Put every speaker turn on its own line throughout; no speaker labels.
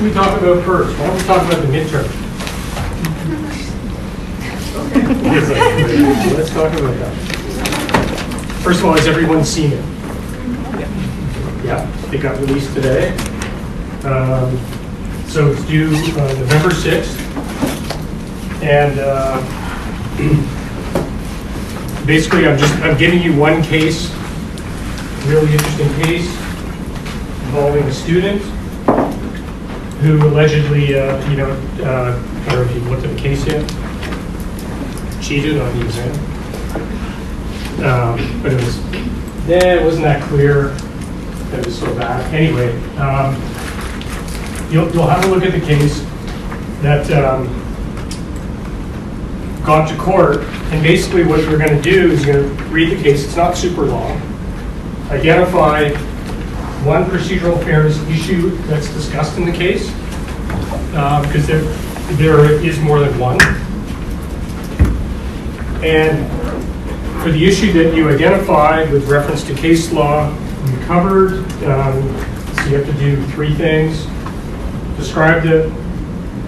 should we talk about first? Why don't we talk about the midterm? Let's talk about that. First of all, has everyone seen it? Yeah, it got released today. So it's due November 6th. And basically I'm giving you one case, really interesting case, involving a student who allegedly, I don't know if you've looked at the case yet, cheated on the exam. But it wasn't that clear that it was so bad. Anyway, you'll have a look at the case that got to court, and basically what you're going to do is you're going to read the case. It's not super long. Identify one procedural fairness issue that's discussed in the case, because there is more than one. And for the issue that you identified with reference to case law, you covered, so you have to do three things. Describe the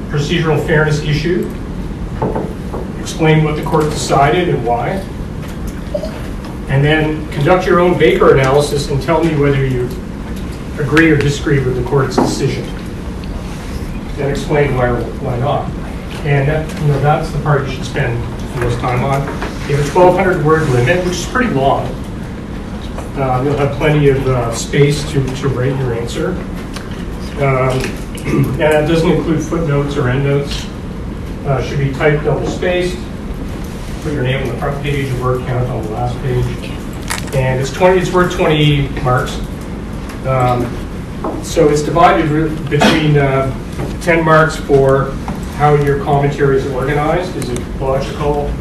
procedural fairness issue, explain what the court decided and why, and then conduct your own Baker analysis and tell me whether you agree or disagree with the court's decision. Then explain why or why not. And that's the part you should spend the most time on. You have a 1,200 word limit, which is pretty long. You'll have plenty of space to write your answer. And that doesn't include footnotes or endnotes. Should be typed double-spaced. Put your name on the front page, your word count on the last page. And it's worth 20 marks. So it's divided between 10 marks for how your commentary is organized. Is it logical?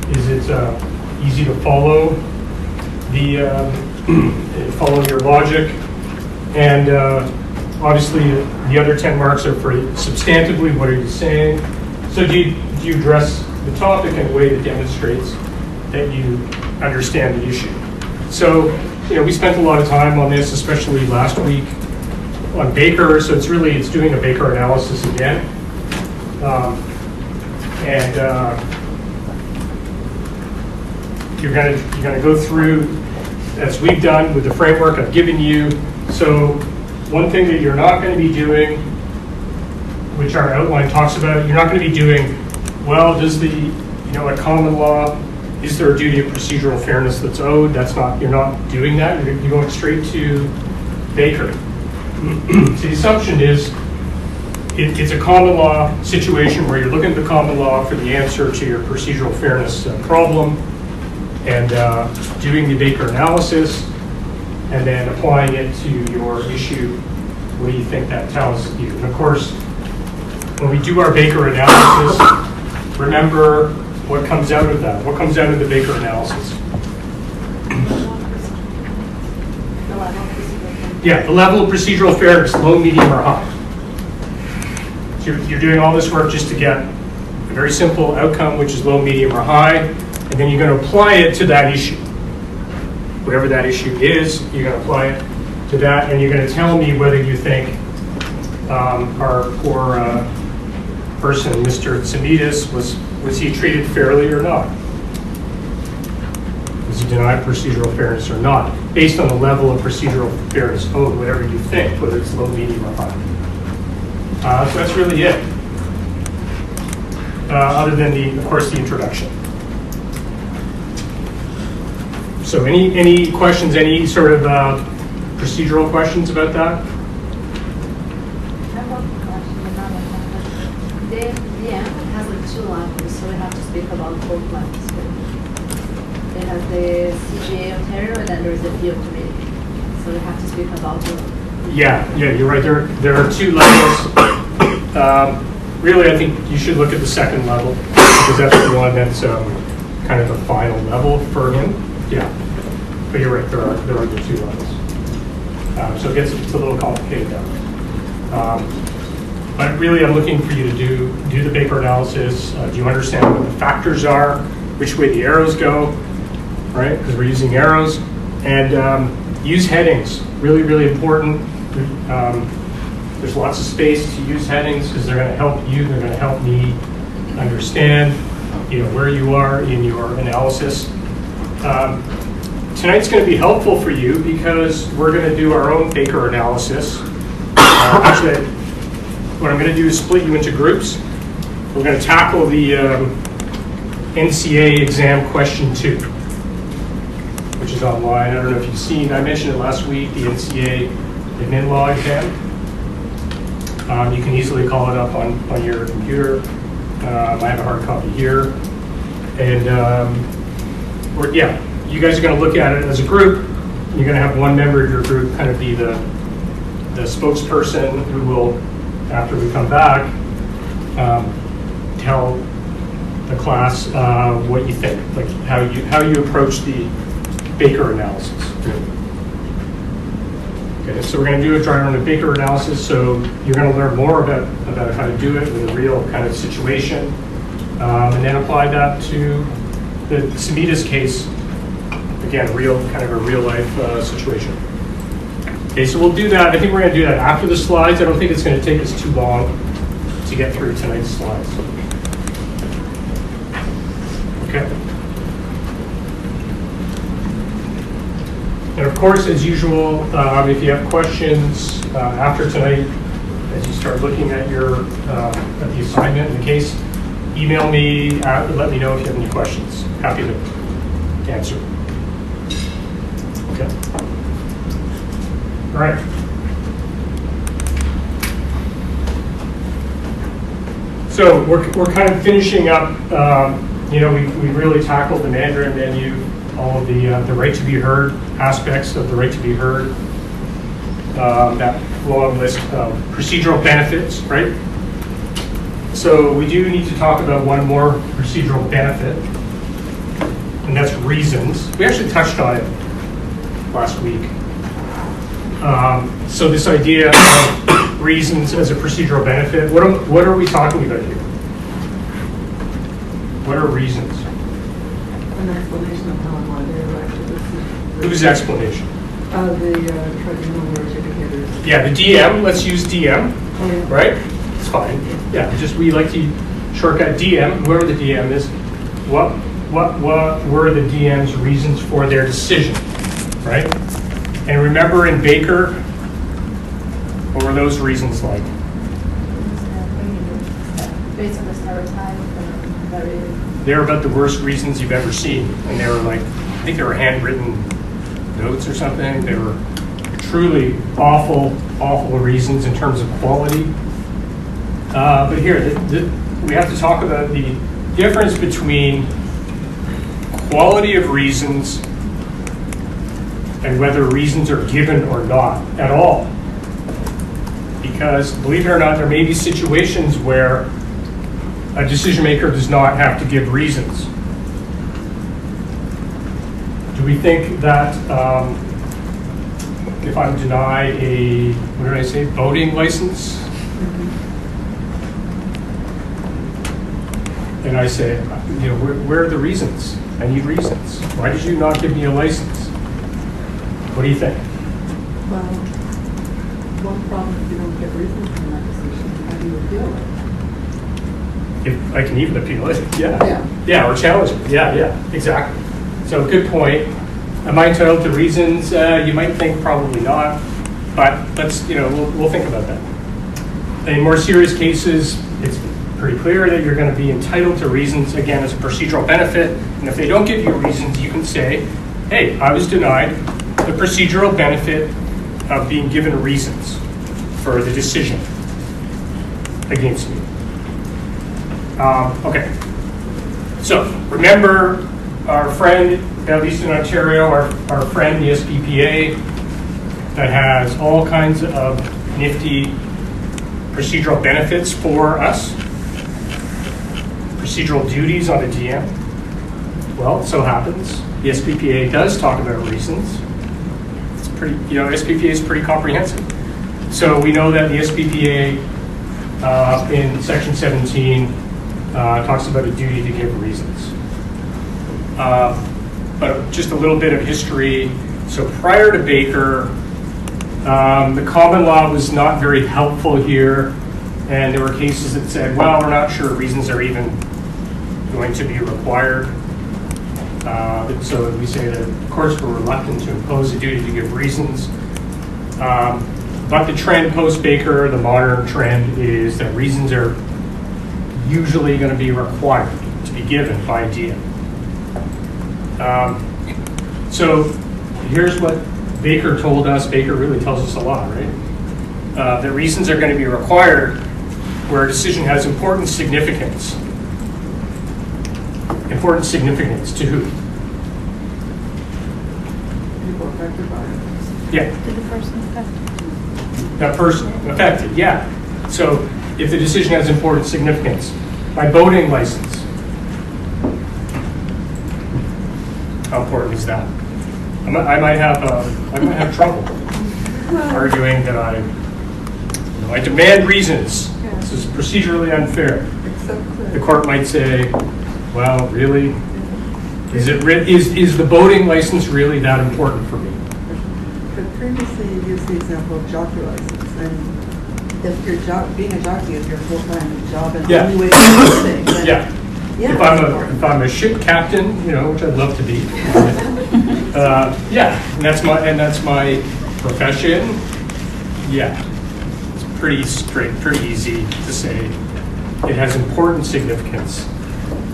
Is it easy to follow follow your logic? And obviously, the other 10 marks are for substantively, what are you saying? So do you address the topic in a way that demonstrates that you understand the issue? So, we spent a lot of time on this, especially last week on Baker. So it's doing a Baker analysis again. You're gonna go through, as we've done with the framework I've given you. So one thing that you're not going to be doing, which our outline talks about, you're not going to be doing, well, does at common law, is there a duty of procedural fairness that's owed? You're not doing that. You're going straight to Baker. So the assumption is it's a common law situation where you're looking at the common law for the answer to your procedural fairness problem, and doing the Baker analysis, and then applying it to your issue. What do you think that tells you? And of course, when we do our Baker analysis, remember what comes out of that. What comes out of the Baker analysis? Yeah, the level of procedural fairness, low, medium, or high. So you're doing all this work just to get a very simple outcome, which is low, medium, or high, and then you're going to apply it to that issue. Whatever that issue is, you're going to apply it to that, and you're going to tell me whether you think our poor person, Mr. Tsimidas, was he treated fairly or not? Was he denied procedural fairness or not? Based on the level of procedural fairness owed, whatever you think, whether it's low, medium, or high. So that's really it. Other than of course, the introduction. So any questions, any sort of procedural questions about that?
I have one question, another one. The end has two levels, so we have to speak about both levels. They have the CGA Ontario, and then there's the field committee. So we have to speak about both.
Yeah, you're right. There are two levels. Really, I think you should look at the second level, because that's the one that's kind of the final level for him. Yeah, but you're right. There are the two levels. So it's a little complicated now. But really, I'm looking for you to do the Baker analysis. Do you understand what the factors are, which way the arrows go, right? Because we're using arrows. And use headings. Really, really important. There's lots of space to use headings because they're going to help you, they're going to help me understand, where you are in your analysis. Tonight's going to be helpful for you because we're going to do our own Baker analysis. Actually, what I'm going to do is split you into groups. We're going to tackle the NCA exam question 2, which is online. I don't know if you've seen, I mentioned it last week, the NCA admin law exam. You can easily call it up on your computer. I have a hard copy here. And you guys are going to look at it as a group. You're going to have one member of your group kind of be the spokesperson who will, after we come back, tell the class what you think, like how you approach the Baker analysis. Okay, so we're going to do a dry run of Baker analysis. So you're going to learn more about how to do it with a real kind of situation, and then apply that to the Samitas case. Again, a real life situation. Okay, so we'll do that. I think we're going to do that after the slides. I don't think it's going to take us too long to get through tonight's slides. Okay. And of course, as usual, if you have questions after tonight, as you start looking at at the assignment in the case, email me, let me know if you have any questions. Happy to answer. Okay. All right. So we're kind of finishing up. We really tackled the Mandarin menu, all of the right to be heard aspects of the right to be heard. That long list of procedural benefits, right? So we do need to talk about one more procedural benefit, and that's reasons. We actually touched on it last week. So this idea of reasons as a procedural benefit, what are we talking about here? What are reasons?
An explanation of how and why they arrived at this.
Whose explanation?
The tribunal or adjudicators.
Yeah, the DM, let's use DM,
Oh, yeah.
right? It's fine. Yeah, we like to shortcut DM, whoever the DM is. What were the DM's reasons for their decision, right? And remember in Baker, what were those reasons like?
Based on the stereotype,
They're about the worst reasons you've ever seen. And they were like, I think they were handwritten notes or something. They were truly awful reasons in terms of quality. But here, we have to talk about the difference between quality of reasons and whether reasons are given or not at all. Because believe it or not, there may be situations where a decision maker does not have to give reasons. Do we think that if I'm denied voting license, and I say, where are the reasons? I need reasons. Why did you not give me a license? What do you think?
Well, one problem if you don't get reasons from that decision, how do you appeal it?
If I can even appeal it,
Yeah.
Yeah, or challenge it. Yeah, exactly. So good point. Am I entitled to reasons? You might think probably not, but let's, we'll think about that. In more serious cases, it's pretty clear that you're going to be entitled to reasons, again, as a procedural benefit. And if they don't give you reasons, you can say, hey, I was denied the procedural benefit of being given reasons for the decision against me. Okay. So remember our friend, at least in Ontario, our friend, the SPPA, that has all kinds of nifty procedural benefits for us. Procedural duties on a DM. Well, it so happens the SPPA does talk about reasons. It's pretty, SPPA is pretty comprehensive. So we know that the SPPA in Section 17 talks about a duty to give reasons. But just a little bit of history. So prior to Baker, The common law was not very helpful here, and there were cases that said, well, we're not sure reasons are even going to be required. So we say that courts were reluctant to impose a duty to give reasons. But the trend post-Baker, the modern trend, is that reasons are usually going to be required to be given by DM. So here's what Baker told us. Baker really tells us a lot, right? That reasons are going to be required where a decision has important significance. Important significance to who?
People affected by it.
Yeah.
To the person affected.
That person affected, yeah. So if the decision has important significance, my boating license, how important is that? I might have trouble arguing that I demand reasons. This is procedurally unfair.
Except
The court might say, well, really, is the boating license really that important for me?
But previously you used the example of jockey license, and if your being a jockey is your full-time job and
Yeah.
only way to do things, then
Yeah.
yeah,
If I'm a ship captain, which I'd love to be, yeah, and that's my profession. Yeah, it's pretty straight, pretty easy to say it has important significance.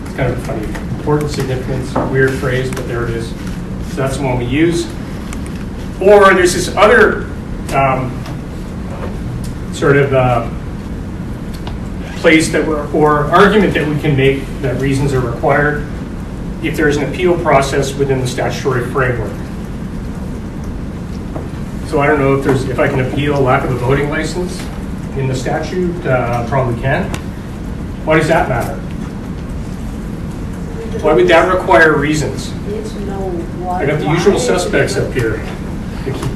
It's kind of funny, important significance, weird phrase, but there it is. So that's the one we use. Or there's this other place or argument that we can make that reasons are required if there's an appeal process within the statutory framework. So I don't know if I can appeal lack of a voting license in the statute. Probably can. Why does that matter? Why would that require reasons?
You need to know why.
I got the usual suspects up here,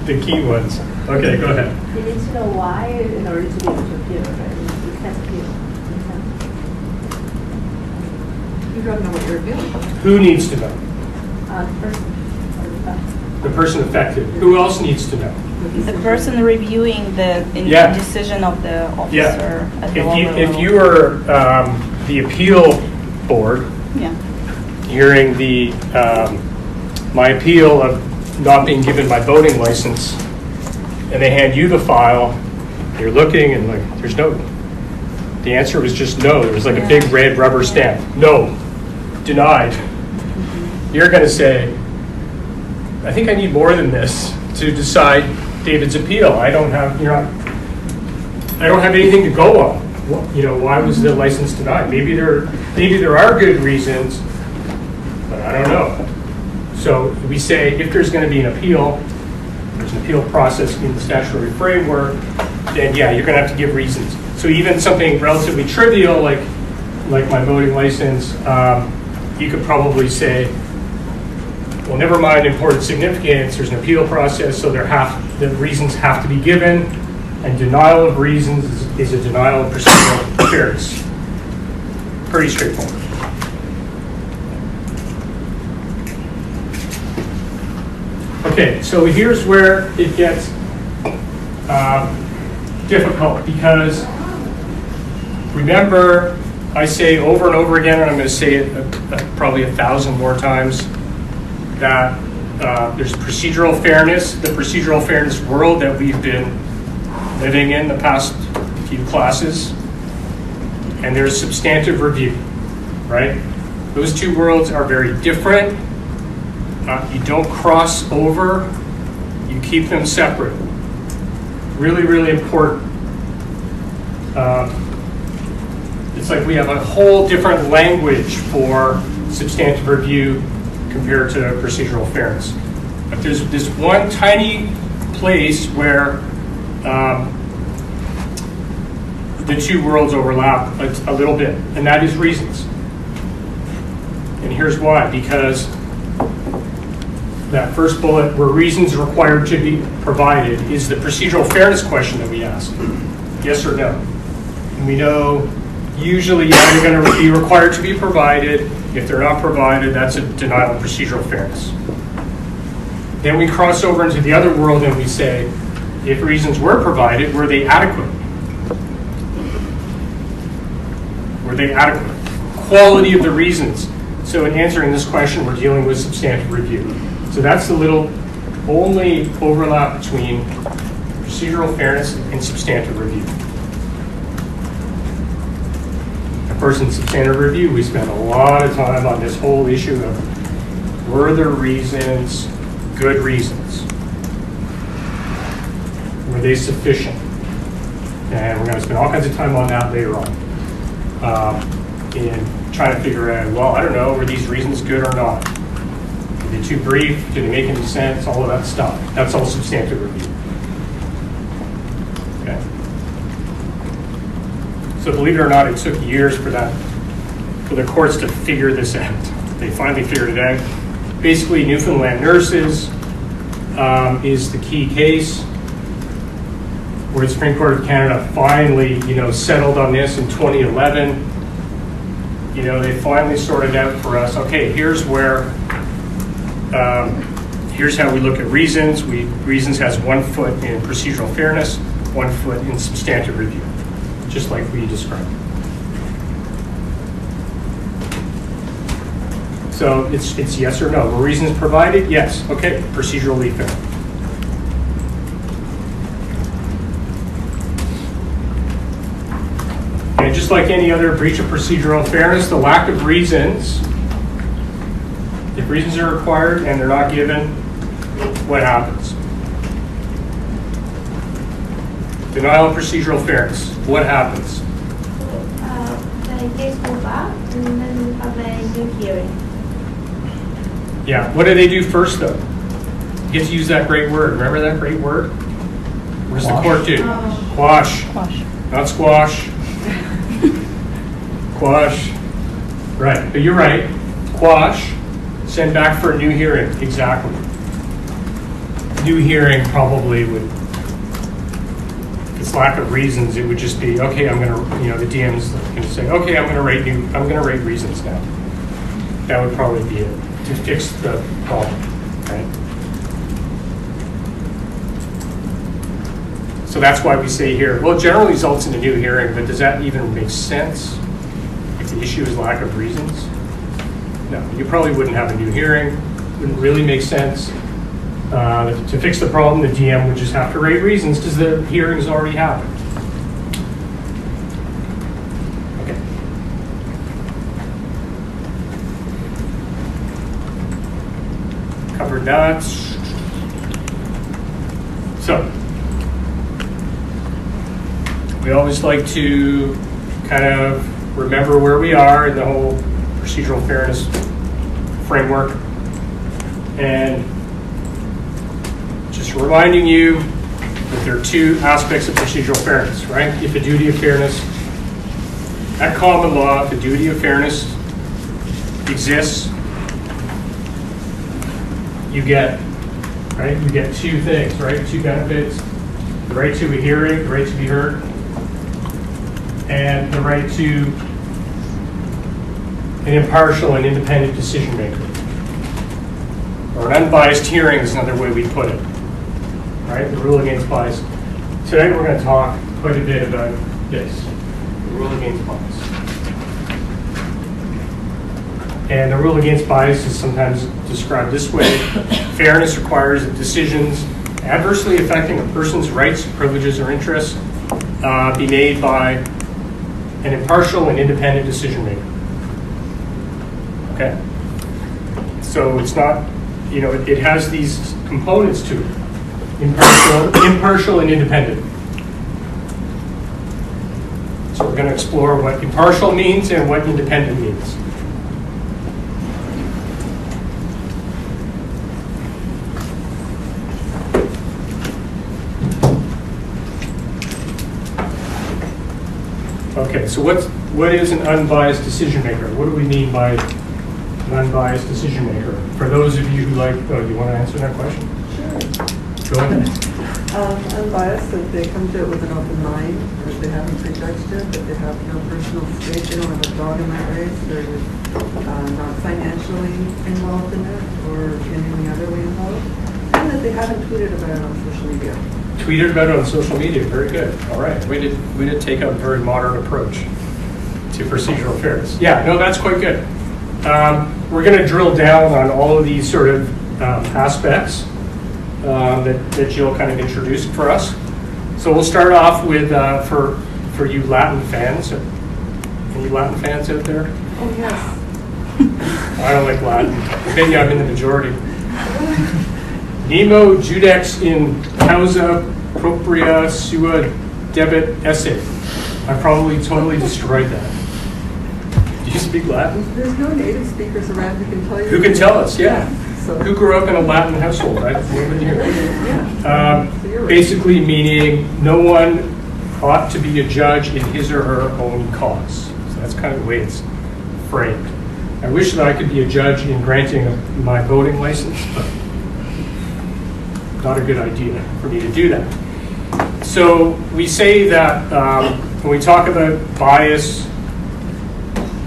the key ones. Okay, go ahead.
You need to know why in order to be able to appeal, right? You can't appeal.
you gotta know what you're doing.
Who needs to know?
The person or the fact.
The person affected. Who else needs to know?
The person reviewing the
Yeah.
decision of the officer
Yeah.
at the lower
If
level.
you were the appeal board,
Yeah.
hearing my appeal of not being given my voting license, and they hand you the file, you're looking and like, there's no, the answer was just no. There was like a big red rubber stamp. No, denied. You're going to say, I think I need more than this to decide David's appeal. I don't have anything to go on. Why was the license denied? Maybe there are good reasons, but I don't know. So we say if there's going to be an appeal, there's an appeal process in the statutory framework, then yeah, you're going to have to give reasons. So even something relatively trivial like my voting license, you could probably say, well, never mind important significance, there's an appeal process, so the reasons have to be given, and denial of reasons is a denial of procedural fairness. Pretty straightforward. Okay, so here's where it gets difficult, because remember, I say over and over again, and I'm going to say it probably 1,000 more times, that there's procedural fairness, the procedural fairness world that we've been living in the past few classes, and there's substantive review, right? Those two worlds are very different. You don't cross over, you keep them separate. Really, really important. It's like we have a whole different language for substantive review compared to procedural fairness. But there's this one tiny place where the two worlds overlap a little bit, and that is reasons. And here's why. Because that first bullet, where reasons are required to be provided, is the procedural fairness question that we ask. Yes or no? And we know usually they're going to be required to be provided. If they're not provided, that's a denial of procedural fairness. Then we cross over into the other world and we say, if reasons were provided, were they adequate? Were they adequate? Quality of the reasons. So in answering this question, we're dealing with substantive review. So that's the little only overlap between procedural fairness and substantive review. Of course, in substantive review, we spent a lot of time on this whole issue of were the reasons good reasons? Were they sufficient? And we're going to spend all kinds of time on that later on. In trying to figure out, well, I don't know, were these reasons good or not? Are they too brief? Do they make any sense? All of that stuff. That's all substantive review. Okay. So believe it or not, it took years for the courts to figure this out. They finally figured it out. Basically, Newfoundland Nurses is the key case where the Supreme Court of Canada finally, settled on this in 2011. They finally sorted out for us, okay, here's where, here's how we look at reasons. Reasons has 1 foot in procedural fairness, 1 foot in substantive review, just like we described. So it's yes or no. Were reasons provided? Yes. Okay, procedurally fair. And just like any other breach of procedural fairness, the lack of reasons, if reasons are required and they're not given, what happens? Denial of procedural fairness, what happens?
The case go back and then we have a new hearing.
Yeah, what do they do first though? You get to use that great word. Remember that great word? What does the court do? Quash.
Quash.
Not squash. Quash. Right, but you're right. Quash. Send back for a new hearing. Exactly. New hearing probably would, if it's lack of reasons, it would just be, okay, I'm gonna, the DM's gonna say, okay, I'm gonna rate reasons now. That would probably be it, to fix the problem, right? So that's why we say here, well, it generally results in a new hearing, but does that even make sense if the issue is lack of reasons? No, you probably wouldn't have a new hearing, wouldn't really make sense. To fix the problem, the DM would just have to rate reasons because the hearing's already happened. Okay. Covered that. So, we always like to kind of remember where we are in the whole procedural fairness framework. And just reminding you that there are two aspects of procedural fairness, right? If a duty of fairness, at common law, if the duty of fairness exists, you get, right? You get two things, right? Two benefits: the right to a hearing, the right to be heard, and the right to an impartial and independent decision maker. Or an unbiased hearing is another way we put it. Right? The rule against bias. Today we're going to talk quite a bit about this, the rule against bias. And the rule against bias is sometimes described this way: fairness requires that decisions adversely affecting a person's rights, privileges, or interests be made by an impartial and independent decision maker. Okay? So it's not, it has these components to it. Impartial and independent. So we're going to explore what impartial means and what independent means. Okay, so what is an unbiased decision maker? What do we mean by an unbiased decision maker? For those of you who you want to answer that question? Go ahead.
Unbiased, that they come to it with an open mind, or they haven't prejudged it, that they have no personal stake, they don't have a dog in that race, they're not financially involved in it, or in any other way involved, and that they haven't tweeted about it on social media.
Tweeted about it on social media. Very good. All right. We did take a very modern approach to procedural fairness. Yeah, no, that's quite good. We're going to drill down on all of these sort of aspects that Jill kind of introduced for us. So we'll start off with, for you Latin fans. Any Latin fans out there?
Oh, yes.
I don't like Latin. Maybe I'm in the majority. Nemo judex in causa propria sua debet esse. I probably totally destroyed that. Do you speak Latin?
There's no native speakers around who can tell you.
Who can tell us? Yeah.
So,
Who grew up in a Latin household? I live here.
yeah. So you're right.
Basically meaning no one ought to be a judge in his or her own cause. So that's kind of the way it's framed. I wish that I could be a judge in granting my voting license, but not a good idea for me to do that. So we say that when we talk about bias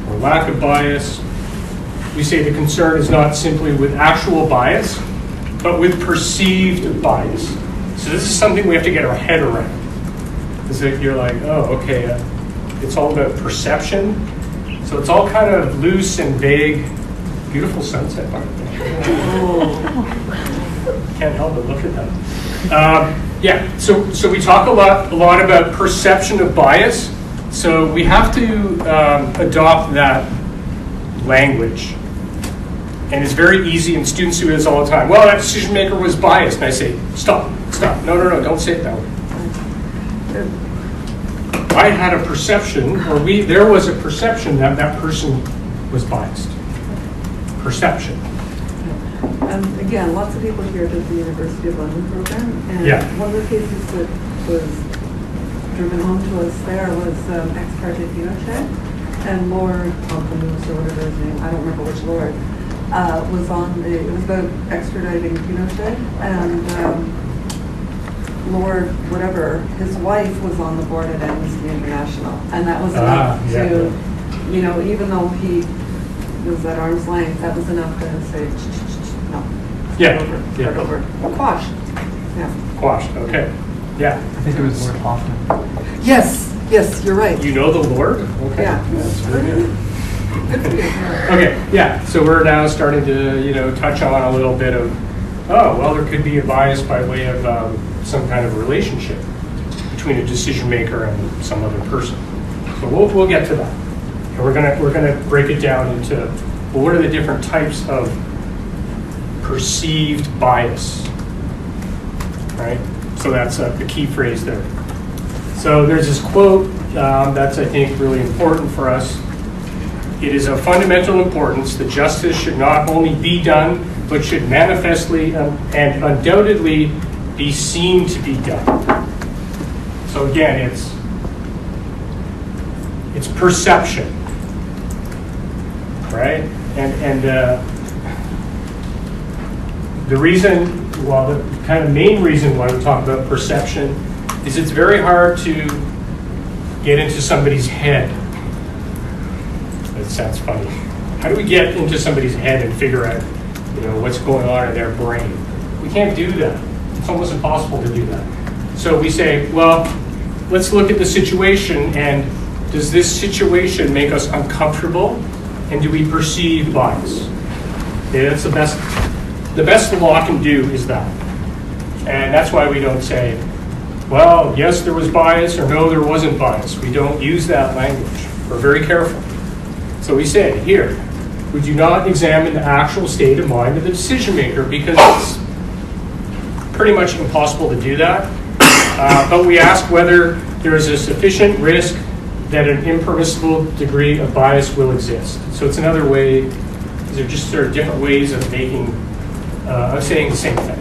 or lack of bias, we say the concern is not simply with actual bias, but with perceived bias. So this is something we have to get our head around. Is that you're like, oh, okay, it's all about perception. So it's all kind of loose and vague. Beautiful sunset, by the way. Can't help but look at that. Yeah, so we talk a lot about perception of bias. So we have to adopt that language. And it's very easy, and students do this all the time. Well, that decision maker was biased. And I say, stop. No, don't say it that way. I had a perception, or there was a perception that that person was biased. Perception.
And again, lots of people here did the University of London program, and
Yeah.
one of the cases that was driven home to us there was ex parte Pinochet, and Lord Alcamus, or whatever his name, I don't remember which Lord, was on it was about extraditing Pinochet, and Lord, whatever, his wife was on the board at Amnesty International, and that was enough to, you know, even though he was at arm's length, that was enough to say, no.
Yeah,
Start over. Quash. Yeah.
Quashed, okay. Yeah.
I think it was Lord Hoffman.
Yes, you're right.
You know the Lord? Okay.
Yeah.
That's very good.
Good for you.
Okay, yeah, so we're now starting to, touch on a little bit of, oh, well, there could be a bias by way of some kind of relationship between a decision maker and some other person. So we'll get to that. And we're gonna break it down into, well, what are the different types of perceived bias, right? So that's the key phrase there. So there's this quote that's, I think, really important for us. It is of fundamental importance that justice should not only be done, but should manifestly and undoubtedly be seen to be done. So again, it's perception, right? And the reason, well, the kind of main reason why we talk about perception is it's very hard to get into somebody's head. That sounds funny. How do we get into somebody's head and figure out, what's going on in their brain? We can't do that. It's almost impossible to do that. So we say, well, let's look at the situation, and does this situation make us uncomfortable, and do we perceive bias? Okay, that's the best the law can do is that. And that's why we don't say, well, yes, there was bias, or no, there wasn't bias. We don't use that language. We're very careful. So we say, here, we do not examine the actual state of mind of the decision maker, because it's pretty much impossible to do that. But we ask whether there is a sufficient risk that an impermissible degree of bias will exist. So it's another way, these are just sort of different ways of saying the same thing.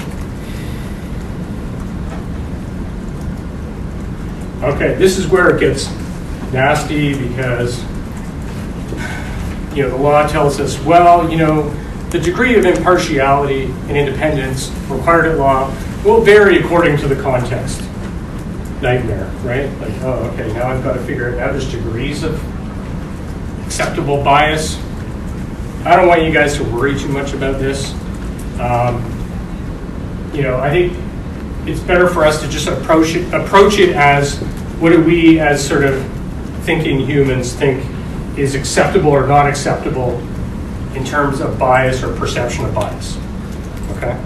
Okay, this is where it gets nasty, because the law tells us, well, the degree of impartiality and independence required at law will vary according to the context. Nightmare, right? Like, oh, okay, now I've got to figure it out. There's degrees of acceptable bias. I don't want you guys to worry too much about this. I think it's better for us to just approach it as what do we as sort of thinking humans think is acceptable or not acceptable in terms of bias or perception of bias. Okay?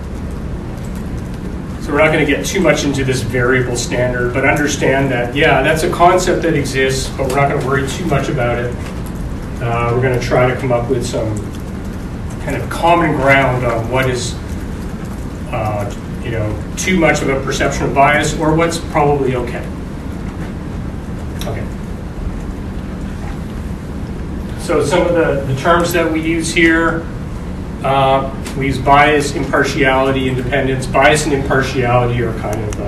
So we're not going to get too much into this variable standard, but understand that, yeah, that's a concept that exists, but we're not going to worry too much about it. We're going to try to come up with some kind of common ground on what is, too much of a perception of bias or what's probably okay. Okay. So some of the terms that we use here, we use bias, impartiality, independence. Bias and impartiality are kind of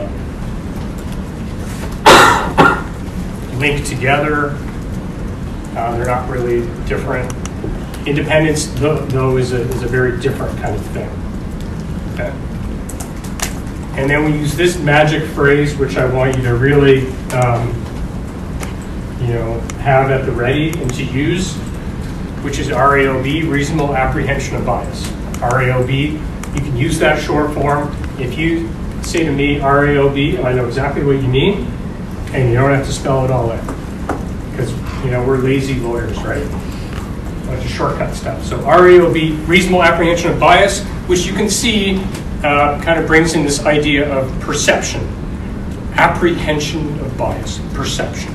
linked together. They're not really different. Independence, though, is a very different kind of thing. Okay. And then we use this magic phrase, which I want you to really, have at the ready and to use, which is RAOB, reasonable apprehension of bias. RAOB, you can use that short form. If you say to me RAOB, I know exactly what you mean, and you don't have to spell it all out. Because, we're lazy lawyers, right? A bunch of shortcut stuff. So RAOB, reasonable apprehension of bias, which you can see kind of brings in this idea of perception. Apprehension of bias, perception.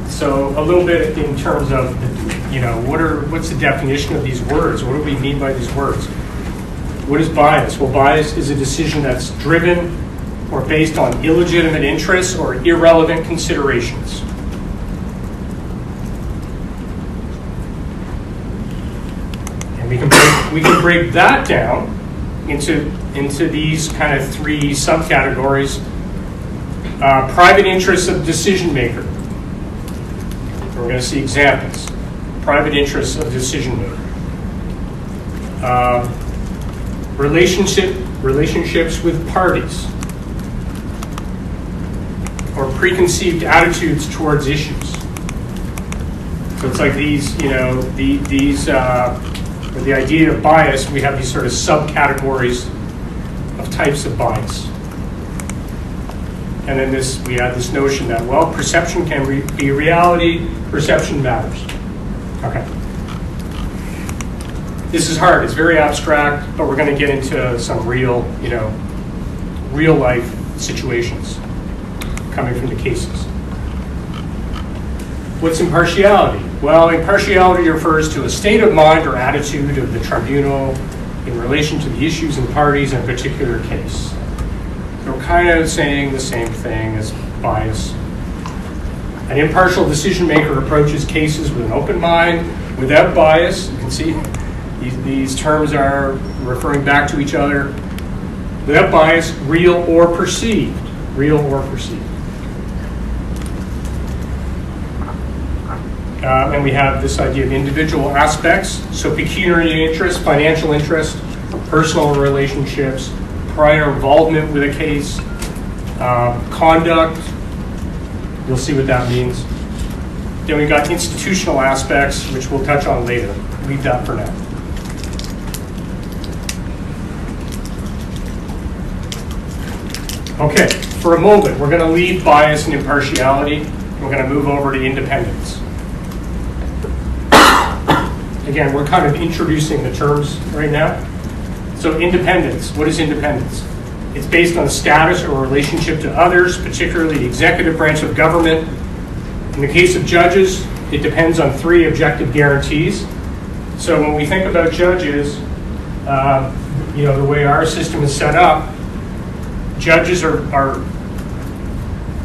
So a little bit in terms of, what's the definition of these words? What do we mean by these words? What is bias? Well, bias is a decision that's driven or based on illegitimate interests or irrelevant considerations. And we can break that down into these kind of three subcategories. Private interests of decision maker. We're going to see examples. Private interests of decision maker. Relationships with parties. Or preconceived attitudes towards issues. So it's like these, with the idea of bias, we have these sort of subcategories of types of bias. And then we add this notion that, perception can be reality, perception matters. Okay. This is hard, it's very abstract, but we're going to get into some real life situations coming from the cases. What's impartiality? Well, impartiality refers to a state of mind or attitude of the tribunal in relation to the issues and parties in a particular case. So we're kind of saying the same thing as bias. An impartial decision maker approaches cases with an open mind, without bias. You can see these terms are referring back to each other. Without bias, real or perceived. Real or perceived. And we have this idea of individual aspects. So pecuniary interest, financial interest, personal relationships, prior involvement with a case, conduct. You'll see what that means. Then we've got institutional aspects, which we'll touch on later. Leave that for now. Okay, for a moment, we're going to leave bias and impartiality. We're going to move over to independence. Again, we're kind of introducing the terms right now. So independence, what is independence? It's based on status or relationship to others, particularly the executive branch of government. In the case of judges, it depends on three objective guarantees. So when we think about judges, the way our system is set up, judges are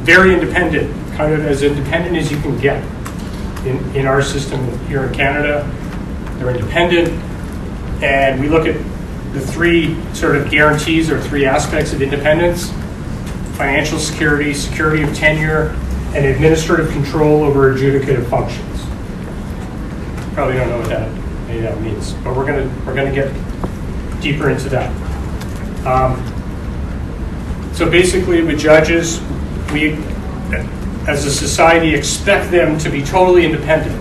very independent, kind of as independent as you can get in our system here in Canada. They're independent, and we look at the three sort of guarantees or three aspects of independence: financial security, security of tenure, and administrative control over adjudicative functions. Probably don't know what that means, but we're gonna get deeper into that. So basically, with judges, we, as a society, expect them to be totally independent.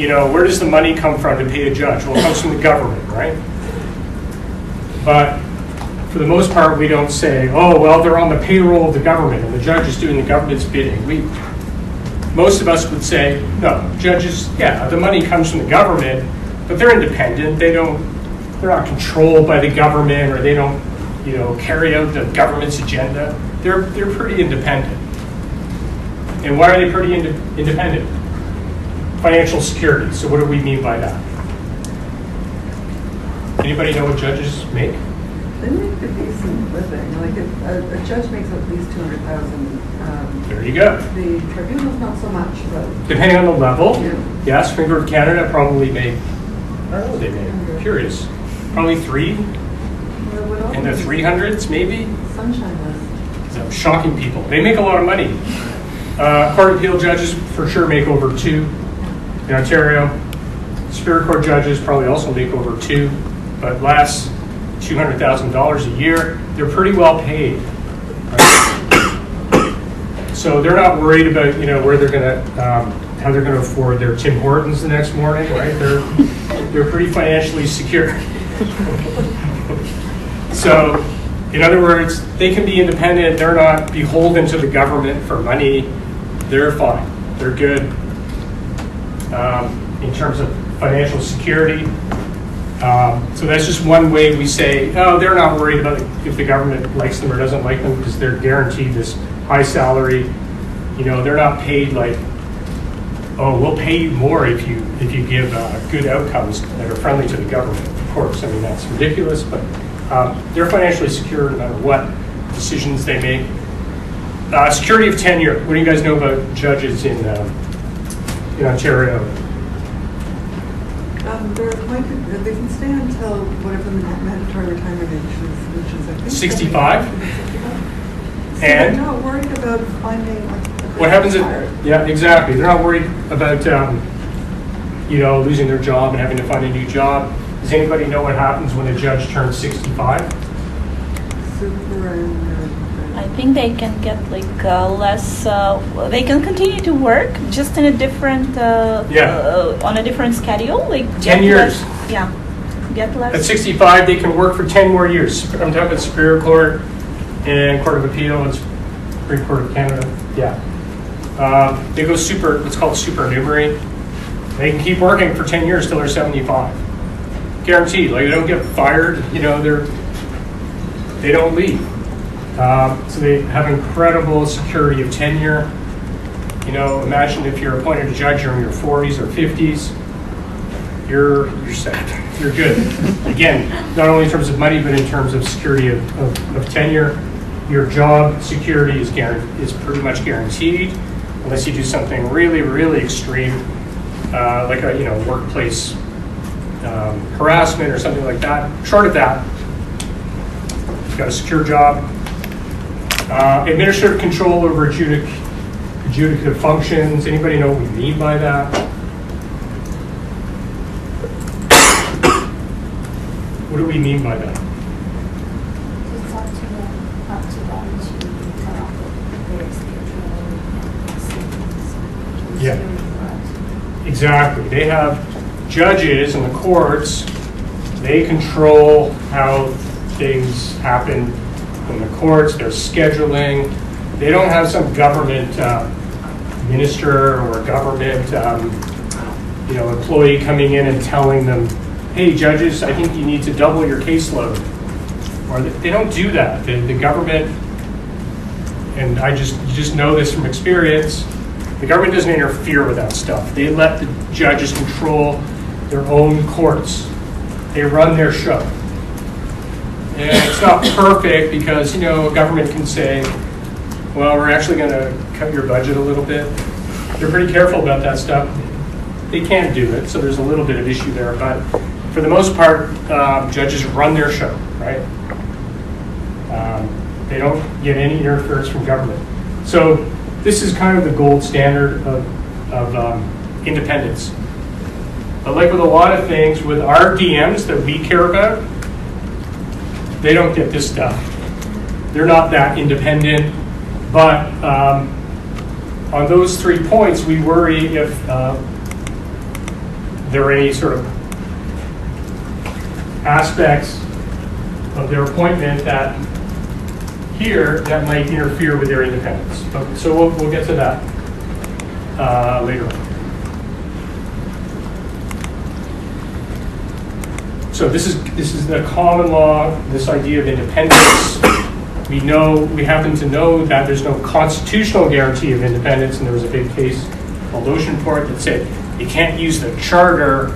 where does the money come from to pay a judge? Well, it comes from the government, right? But for the most part, we don't say, oh, well, they're on the payroll of the government and the judge is doing the government's bidding. Most of us would say, no, judges, yeah, the money comes from the government, but they're independent. They're not controlled by the government, or they don't, carry out the government's agenda. They're pretty independent. And why are they pretty independent? Financial security. So what do we mean by that? Anybody know what judges make?
They make a decent living. Like a judge makes at least 200,000.
There you go.
The tribunal's not so much, but
Depending on the level,
Yeah.
yeah, Supreme Court of Canada probably made, I don't know what they made, I'm curious. Probably 3 in the 300s, maybe?
Sunshine List.
So shocking people. They make a lot of money. Court of Appeal judges for sure make over 2 in Ontario. Superior Court judges probably also make over 2, but less, $200,000 a year. They're pretty well paid. Right? So they're not worried about where they're going to how they're going to afford their Tim Hortons the next morning, right? They're pretty financially secure. So, in other words, they can be independent. They're not beholden to the government for money. They're fine. They're good in terms of financial security. So that's just one way we say, oh, they're not worried about if the government likes them or doesn't like them, because they're guaranteed this high salary. They're not paid like, oh, we'll pay you more if you give good outcomes that are friendly to the government. Of course, I mean, that's ridiculous, but they're financially secure no matter what decisions they make. Security of tenure. What do you guys know about judges in Ontario?
They're appointed, they can stay until whatever the mandatory retirement age is, which is I think
65?
65. So
And?
they're not worried about finding like.
What happens yeah, exactly. They're not worried about, losing their job and having to find a new job. Does anybody know what happens when a judge turns 65?
I think they can get less. They can continue to work just in a different, on a different schedule.
10 years.
Get less.
At 65, they can work for 10 more years. I'm talking about Superior Court and Court of Appeal and Supreme Court of Canada. Yeah. They go what's called supernumerary. They can keep working for 10 years till they're 75. Guaranteed. They don't get fired. They don't leave. So they have incredible security of tenure. Imagine if you're appointed a judge, you're in your 40s or 50s. You're set. You're good. Again, not only in terms of money, but in terms of security of tenure. Your job security is pretty much guaranteed, unless you do something really, really extreme, like a workplace harassment or something like that. Short of that, you've got a secure job. Administrative control over adjudicative functions. Anybody know what we mean by that? What do we mean by that?
It's up to them to come up with their schedule and
Yeah. Exactly. They have judges in the courts. They control how things happen in the courts, their scheduling. They don't have some government minister or government employee coming in and telling them, hey, judges, I think you need to double your caseload. Or they don't do that. The government, and you just know this from experience, the government doesn't interfere with that stuff. They let the judges control their own courts. They run their show. And it's not perfect because, a government can say, well, we're actually going to cut your budget a little bit. They're pretty careful about that stuff. They can't do it, so there's a little bit of issue there. But for the most part, judges run their show, right? They don't get any interference from government. So this is kind of the gold standard of independence. But like with a lot of things, with our DMs that we care about, they don't get this stuff. They're not that independent. But on those 3 points, we worry if there are any sort of aspects of their appointment that here that might interfere with their independence. But, so we'll get to that later on. So this is the common law, this idea of independence. We happen to know that there's no constitutional guarantee of independence, and there was a big case called Oceanport that said you can't use the charter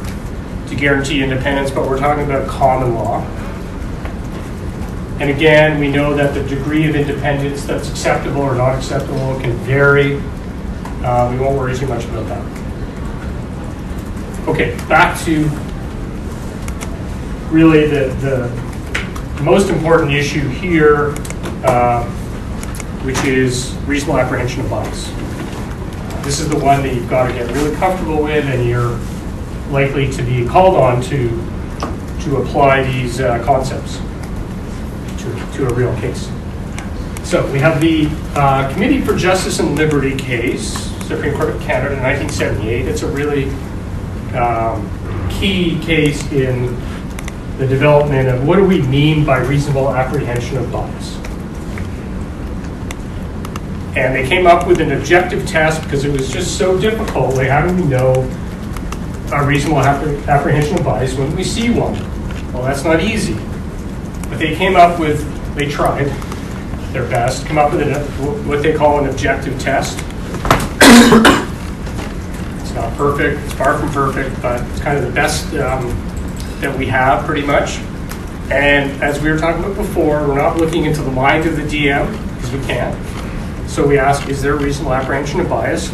to guarantee independence, but we're talking about common law. And again, we know that the degree of independence that's acceptable or not acceptable can vary. We won't worry too much about that. Okay, back to really the most important issue here, which is reasonable apprehension of bias. This is the one that you've got to get really comfortable with, and you're likely to be called on to apply these concepts to a real case. So we have the Committee for Justice and Liberty case, Supreme Court of Canada, 1978. It's a really key case in the development of what do we mean by reasonable apprehension of bias. And they came up with an objective test because it was just so difficult. Like, how do we know a reasonable apprehension of bias when we see one? Well, that's not easy. But they tried their best to come up with what they call an objective test. It's not perfect, it's far from perfect, but it's kind of the best that we have pretty much. And as we were talking about before, we're not looking into the mind of the DM because we can't. So we ask, is there a reasonable apprehension of bias?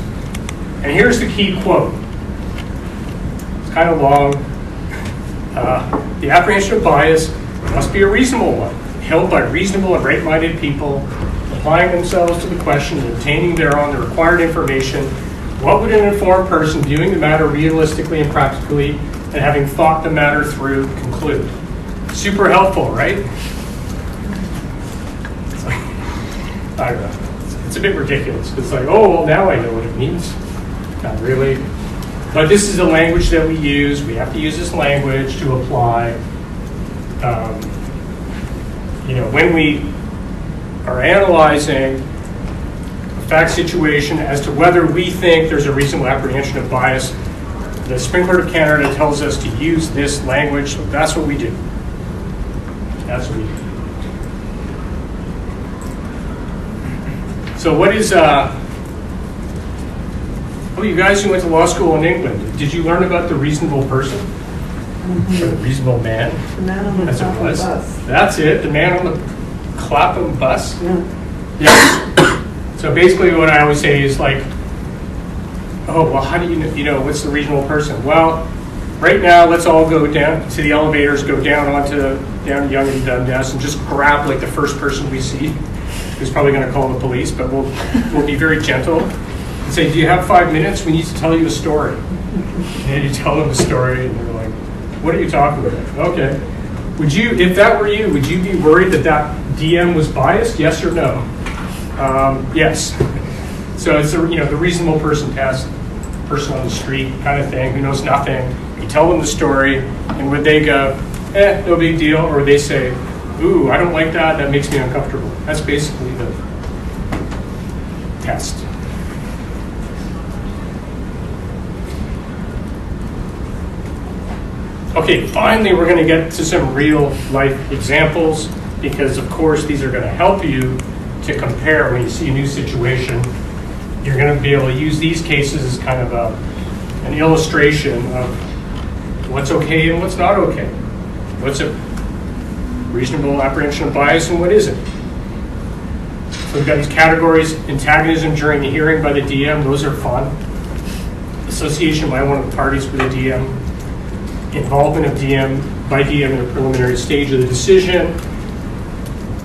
And here's the key quote. It's kind of long. The apprehension of bias must be a reasonable one, held by reasonable and right-minded people, applying themselves to the question and obtaining thereon the required information. What would an informed person viewing the matter realistically and practically and having thought the matter through conclude? Super helpful, right? It's like, I don't know. It's a bit ridiculous. It's like, oh, well, now I know what it means. Not really. But this is the language that we use. We have to use this language to apply. When we are analyzing a fact situation as to whether we think there's a reasonable apprehension of bias, the Supreme Court of Canada tells us to use this language, so that's what we do. That's what we do. So what is, you guys who went to law school in England, did you learn about the reasonable person? Or the reasonable man?
The man on the Clapham bus.
That's it, the man on the Clapham bus? Yeah. So basically what I always say is like, oh, well, how do you know, what's the reasonable person? Well, right now, let's all go down to the elevators, go down to Yonge and Dundas, and just grab like the first person we see who's probably going to call the police, but we'll be very gentle and say, do you have 5 minutes? We need to tell you a story. And you tell them the story, and they're like, what are you talking about? Okay. Would you, if that were you, would you be worried that DM was biased? Yes or no? Yes. So it's the reasonable person test, person on the street kind of thing who knows nothing. You tell them the story, and would they go, no big deal, or they say, ooh, I don't like that, that makes me uncomfortable. That's basically the test. Okay, finally we're going to get to some real life examples because of course these are going to help you to compare when you see a new situation. You're going to be able to use these cases as kind of an illustration of what's okay and what's not okay. What's a reasonable apprehension of bias and what isn't. So we've got these categories: antagonism during the hearing by the DM, those are fun. Association by one of the parties with the DM. Involvement of by DM in a preliminary stage of the decision.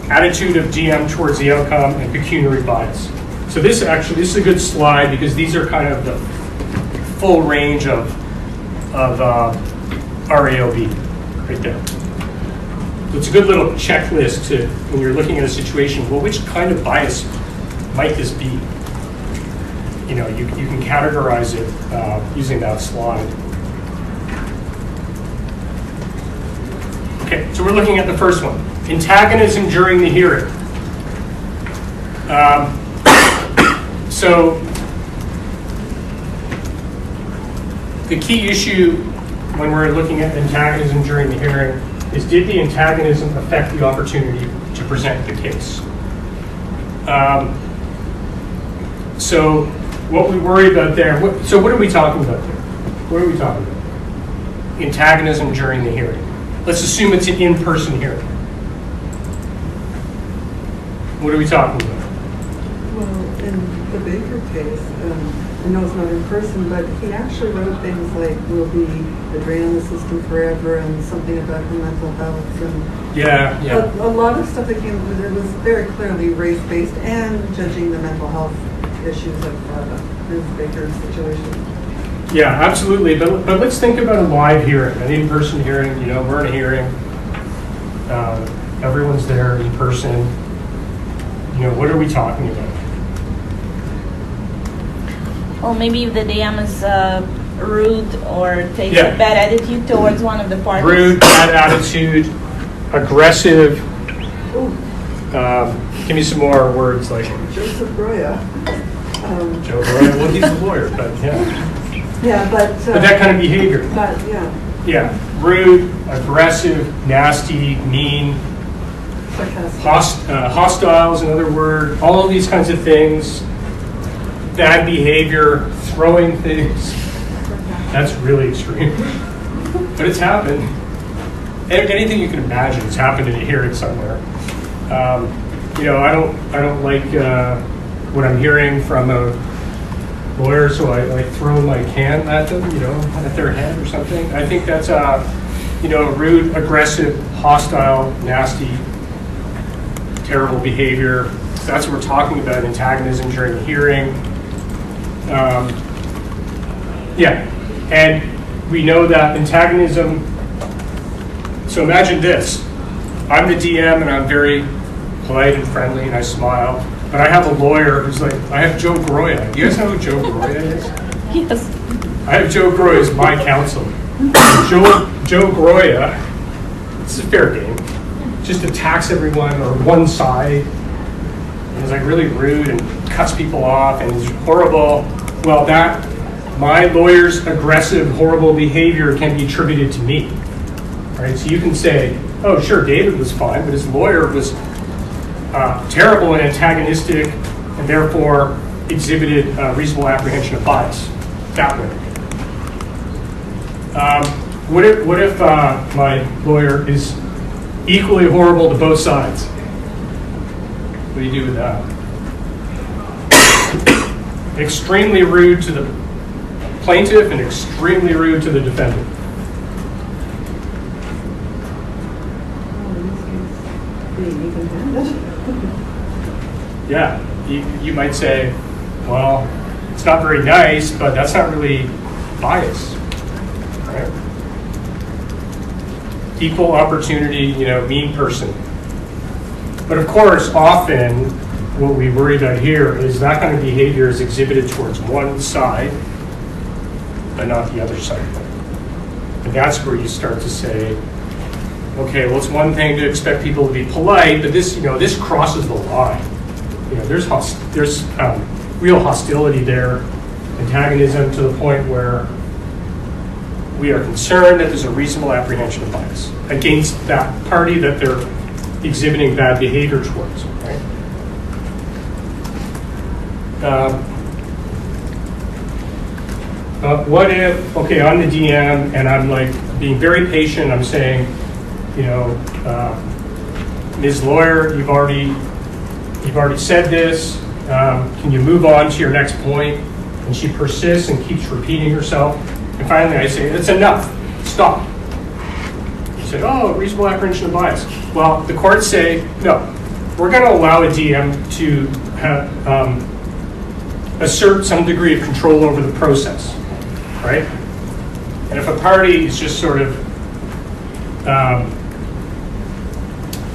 Attitude of DM towards the outcome, and pecuniary bias. So this is a good slide because these are kind of the full range of RAOB right there. So it's a good little checklist to, when you're looking at a situation, well, which kind of bias might this be? You can categorize it using that slide. Okay, so we're looking at the first one. Antagonism during the hearing. So the key issue when we're looking at antagonism during the hearing is, did the antagonism affect the opportunity to present the case? So what we worry about there, so what are we talking about there? What are we talking about? Antagonism during the hearing. Let's assume it's an in-person hearing. What are we talking about?
Well, in the Baker case, I know it's not in person, but he actually wrote things like, "We'll be the drain on the system forever," and something about her mental health. And
Yeah.
a lot of stuff that came through there was very clearly race-based and judging the mental health issues of Ms. Baker's situation.
Yeah, absolutely. But let's think about a live hearing, an in-person hearing. You know, we're in a hearing. Everyone's there in person. You know, what are we talking about?
Well, maybe if the DM is rude or takes
Yeah.
a bad attitude towards one of the parties.
Rude, bad attitude, aggressive. Give me some more words like
Joseph Broya.
Joe Roy. Well, he's a lawyer, but yeah.
Yeah, but
that kind of behavior.
But yeah,
Yeah, rude, aggressive, nasty, mean,
sarcastic.
hostile is another word. All of these kinds of things. Bad behavior, throwing things. That's really extreme. But it's happened. Anything you can imagine has happened in a hearing somewhere. You know, I don't like what I'm hearing from a lawyer, so I like throw my can at them, you know, at their head or something. I think that's you know, rude, aggressive, hostile, nasty, terrible behavior. So that's what we're talking about, antagonism during the hearing. Yeah, and we know that antagonism, so imagine this. I'm the DM and I'm very polite and friendly and I smile, but I have a lawyer who's like, I have Joe Groya. You guys know who Joe Groya is?
Yes.
I have Joe Groya as my counsel. Joe Groya, this is a fair game, just attacks everyone or one side, and is like really rude and cuts people off and is horrible. Well, my lawyer's aggressive, horrible behavior can be attributed to me, right? So you can say, oh, sure, David was fine, but his lawyer was terrible and antagonistic, and therefore exhibited reasonable apprehension of bias that way. What if my lawyer is equally horrible to both sides? What do you do with that? Extremely rude to the plaintiff and extremely rude to the defendant.
Being even-handed.
Yeah, you might say, well, it's not very nice, but that's not really bias, right? Equal opportunity, you know, mean person. But of course, often what we worry about here is that kind of behavior is exhibited towards one side, but not the other side. And that's where you start to say, okay, well, it's one thing to expect people to be polite, but this, you know, this crosses the line. You know, there's real hostility there, antagonism to the point where we are concerned that there's a reasonable apprehension of bias against that party that they're exhibiting bad behavior towards. Right? What if, okay, I'm the DM and I'm like being very patient. I'm saying, you know, Ms. Lawyer, you've already said this. Can you move on to your next point? And she persists and keeps repeating herself. And finally, I say, it's enough. Stop. You say, oh, reasonable apprehension of bias. Well, the courts say, no, we're going to allow a DM to have, assert some degree of control over the process, right? And if a party is just sort of,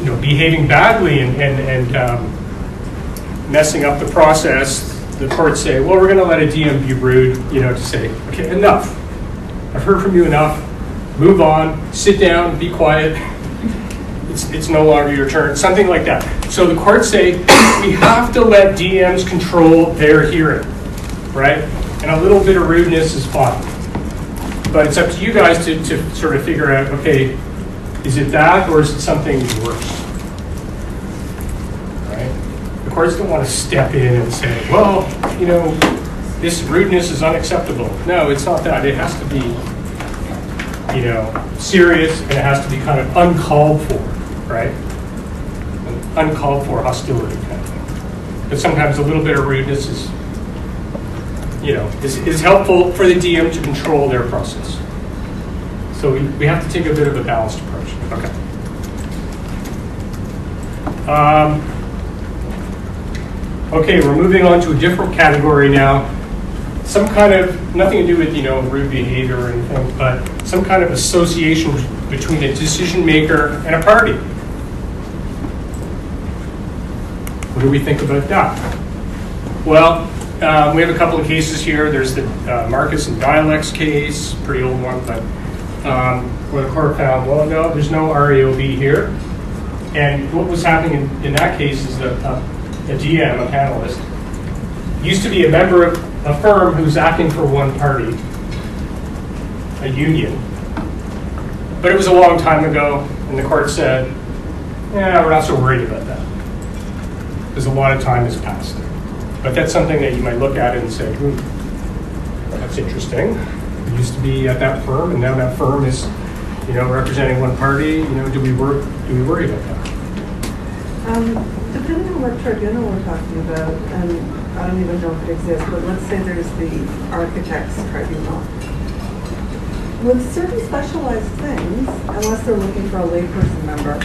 you know, behaving badly and messing up the process, the courts say, well, we're going to let a DM be rude, you know, to say, okay, enough. I've heard from you enough. Move on. Sit down. Be quiet. it's no longer your turn, something like that. So the courts say we have to let DMs control their hearing, right? And a little bit of rudeness is fine. But it's up to you guys to sort of figure out, okay, is it that or is it something worse? Right? The courts don't want to step in and say, well, you know, this rudeness is unacceptable. No, it's not that. It has to be, you know, serious, and it has to be kind of uncalled for, right? An uncalled for hostility kind of thing. But sometimes a little bit of rudeness is, you know, is helpful for the DM to control their process. So we have to take a bit of a balanced approach. Okay. Okay, we're moving on to a different category now. Some kind of, nothing to do with, you know, rude behavior or anything, but some kind of association between a decision maker and a party. What do we think about that? Well, we have a couple of cases here. There's the Marcus and Dialects case, pretty old one, but where the court found, well, no, there's no RAOB here. And what was happening in that case is that a DM, a panelist, used to be a member of a firm who's acting for one party, a union. But it was a long time ago, and the court said, yeah, we're not so worried about that, because a lot of time has passed. But that's something that you might look at and say, that's interesting. We used to be at that firm, and now that firm is, you know, representing one party. You know, do we worry about that?
Depending on what tribunal we're talking about, and I don't even know if it exists, but let's say there's the architects tribunal. With certain specialized things, unless they're looking for a layperson member,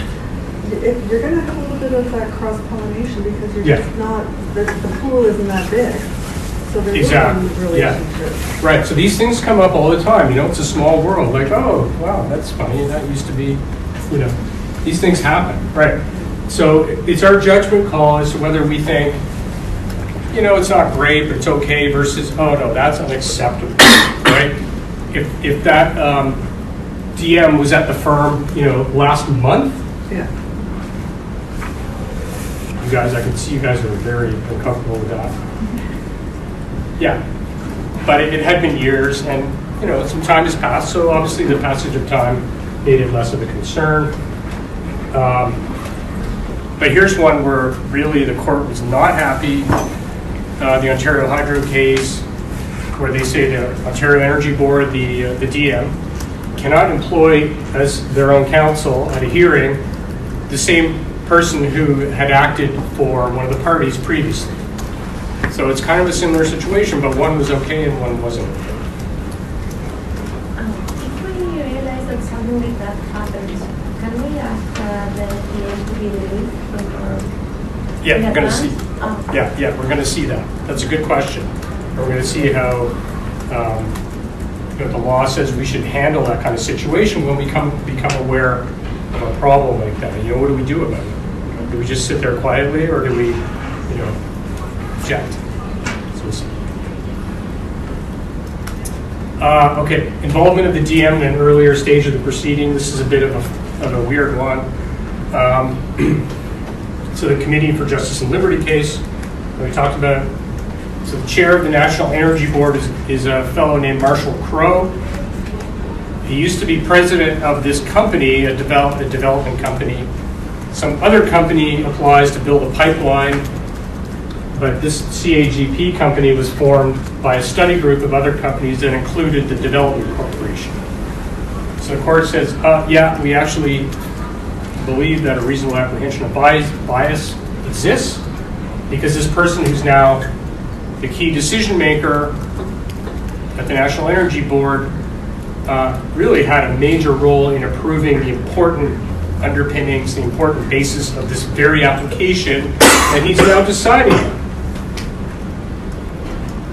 if you're going to have a little bit of that cross-pollination because you're just not, the pool isn't that big. So there's
exactly.
Relationship.
Right, so these things come up all the time. You know, it's a small world. Like, oh, wow, that's funny. That used to be, you know, these things happen. Right. So it's our judgment call as to whether we think, you know, it's not great, but it's okay, versus, oh, no, that's unacceptable, right? If that DM was at the firm, you know, last month,
yeah.
You guys, I can see you guys are very uncomfortable with that. Yeah, but it had been years, and, you know, some time has passed, so obviously the passage of time made it less of a concern. But here's one where really the court was not happy. The Ontario Hydro case, where they say the Ontario Energy Board, the DM, cannot employ as their own counsel at a hearing the same person who had acted for one of the parties previously. So it's kind of a similar situation, but one was okay and one wasn't okay.
If we realize that something like that happens, can we ask the DM to be released from our...
Yeah, we're going to see.
Oh.
Yeah, we're going to see that. That's a good question. We're going to see how you know, the law says we should handle that kind of situation when we become aware of a problem like that. You know, what do we do about it? Do we just sit there quietly, or do we, you know, object? So we'll see. Okay, involvement of the DM in an earlier stage of the proceeding. This is a bit of a weird one. So the Committee for Justice and Liberty case that we talked about. So the chair of the National Energy Board is a fellow named Marshall Crowe. He used to be president of this company, a development company. Some other company applies to build a pipeline, but this CAGP company was formed by a study group of other companies that included the development corporation. So the court says, yeah, we actually believe that a reasonable apprehension of bias exists, because this person who's now the key decision maker at the National Energy Board really had a major role in approving the important underpinnings, the important basis of this very application that he's now deciding on.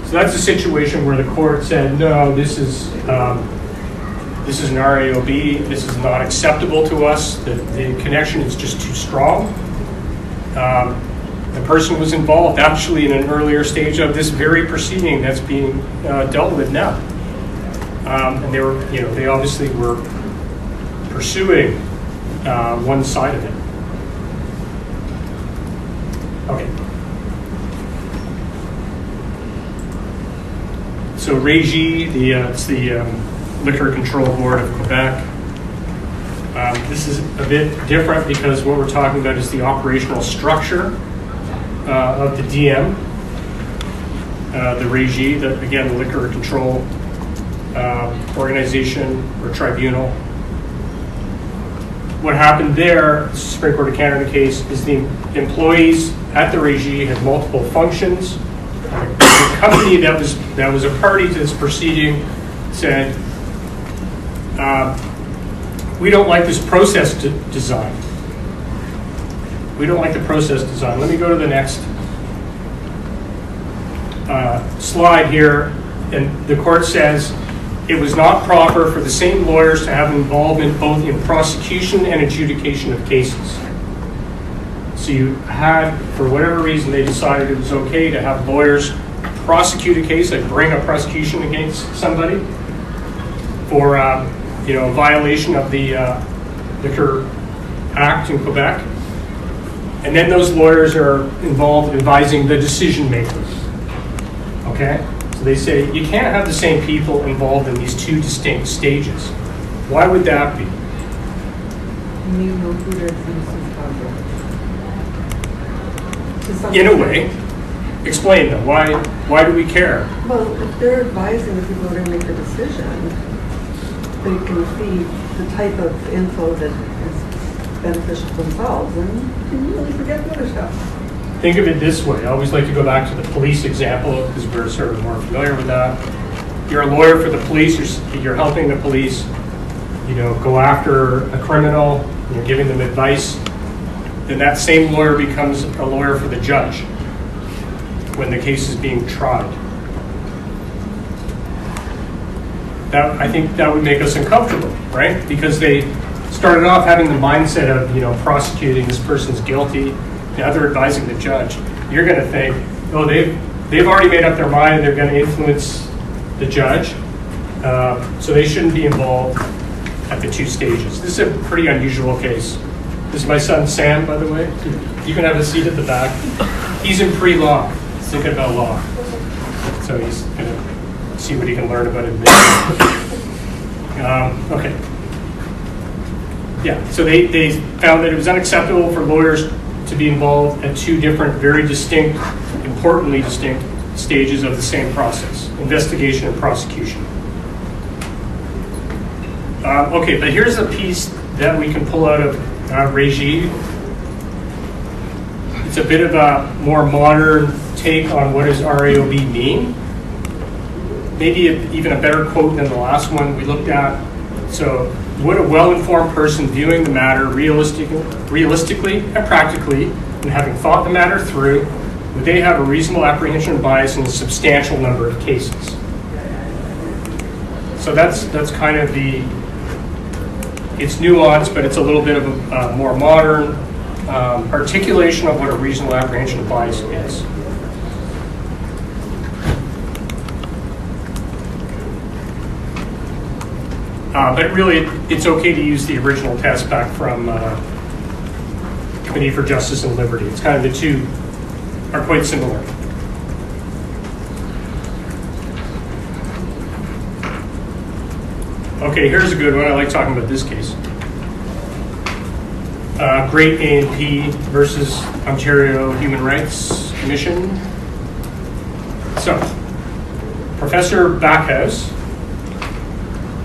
So that's a situation where the court said, no, this is an RAOB, this is not acceptable to us, the connection is just too strong. The person was involved actually in an earlier stage of this very proceeding that's being dealt with now. And they obviously were pursuing one side of it. Okay. So REGI, it's the Liquor Control Board of Quebec. This is a bit different because what we're talking about is the operational structure of the DM, the REGI, again, the Liquor Control Organization or Tribunal. What happened there, the Supreme Court of Canada case, is the employees at the REGI had multiple functions. The company that was a party to this proceeding said, we don't like this process design. We don't like the process design. Let me go to the next slide here. And the court says it was not proper for the same lawyers to have involvement both in prosecution and adjudication of cases. So you had, for whatever reason, they decided it was okay to have lawyers prosecute a case, like bring a prosecution against somebody for a violation of the Liquor Act in Quebec. And then those lawyers are involved in advising the decision makers. Okay? So they say you can't have the same people involved in these two distinct stages. Why would that be? In a way. Explain though. Why do we care?
Well, if they're advising the people who are going to make the decision, they can see the type of info that is beneficial to themselves, and you can really forget the other stuff.
Think of it this way. I always like to go back to the police example because we're sort of more familiar with that. You're a lawyer for the police. You're helping the police, go after a criminal. You're giving them advice. Then that same lawyer becomes a lawyer for the judge when the case is being tried. I think that would make us uncomfortable, right? Because they started off having the mindset of, prosecuting, this person's guilty. Now they're advising the judge. You're going to think, oh, they've already made up their mind. They're going to influence the judge. So they shouldn't be involved at the two stages. This is a pretty unusual case. This is my son, Sam, by the way. You can have a seat at the back. He's in pre-law. He's thinking about law. So he's going to see what he can learn about it. Okay. Yeah, so they found that it was unacceptable for lawyers to be involved at two different, very distinct, importantly distinct stages of the same process, investigation and prosecution. Okay, but here's a piece that we can pull out of REGI. It's a bit of a more modern take on what does RAOB mean. Maybe even a better quote than the last one we looked at. So, would a well-informed person viewing the matter realistically and practically, and having thought the matter through, would they have a reasonable apprehension of bias in a substantial number of cases? So that's kind of it's nuanced, but it's a little bit of a more modern articulation of what a reasonable apprehension of bias is. But really, it's okay to use the original test back from Committee for Justice and Liberty. It's kind of the two are quite similar. Okay, here's a good one. I like talking about this case. Great A&P versus Ontario Human Rights Commission. So, Professor Backhouse,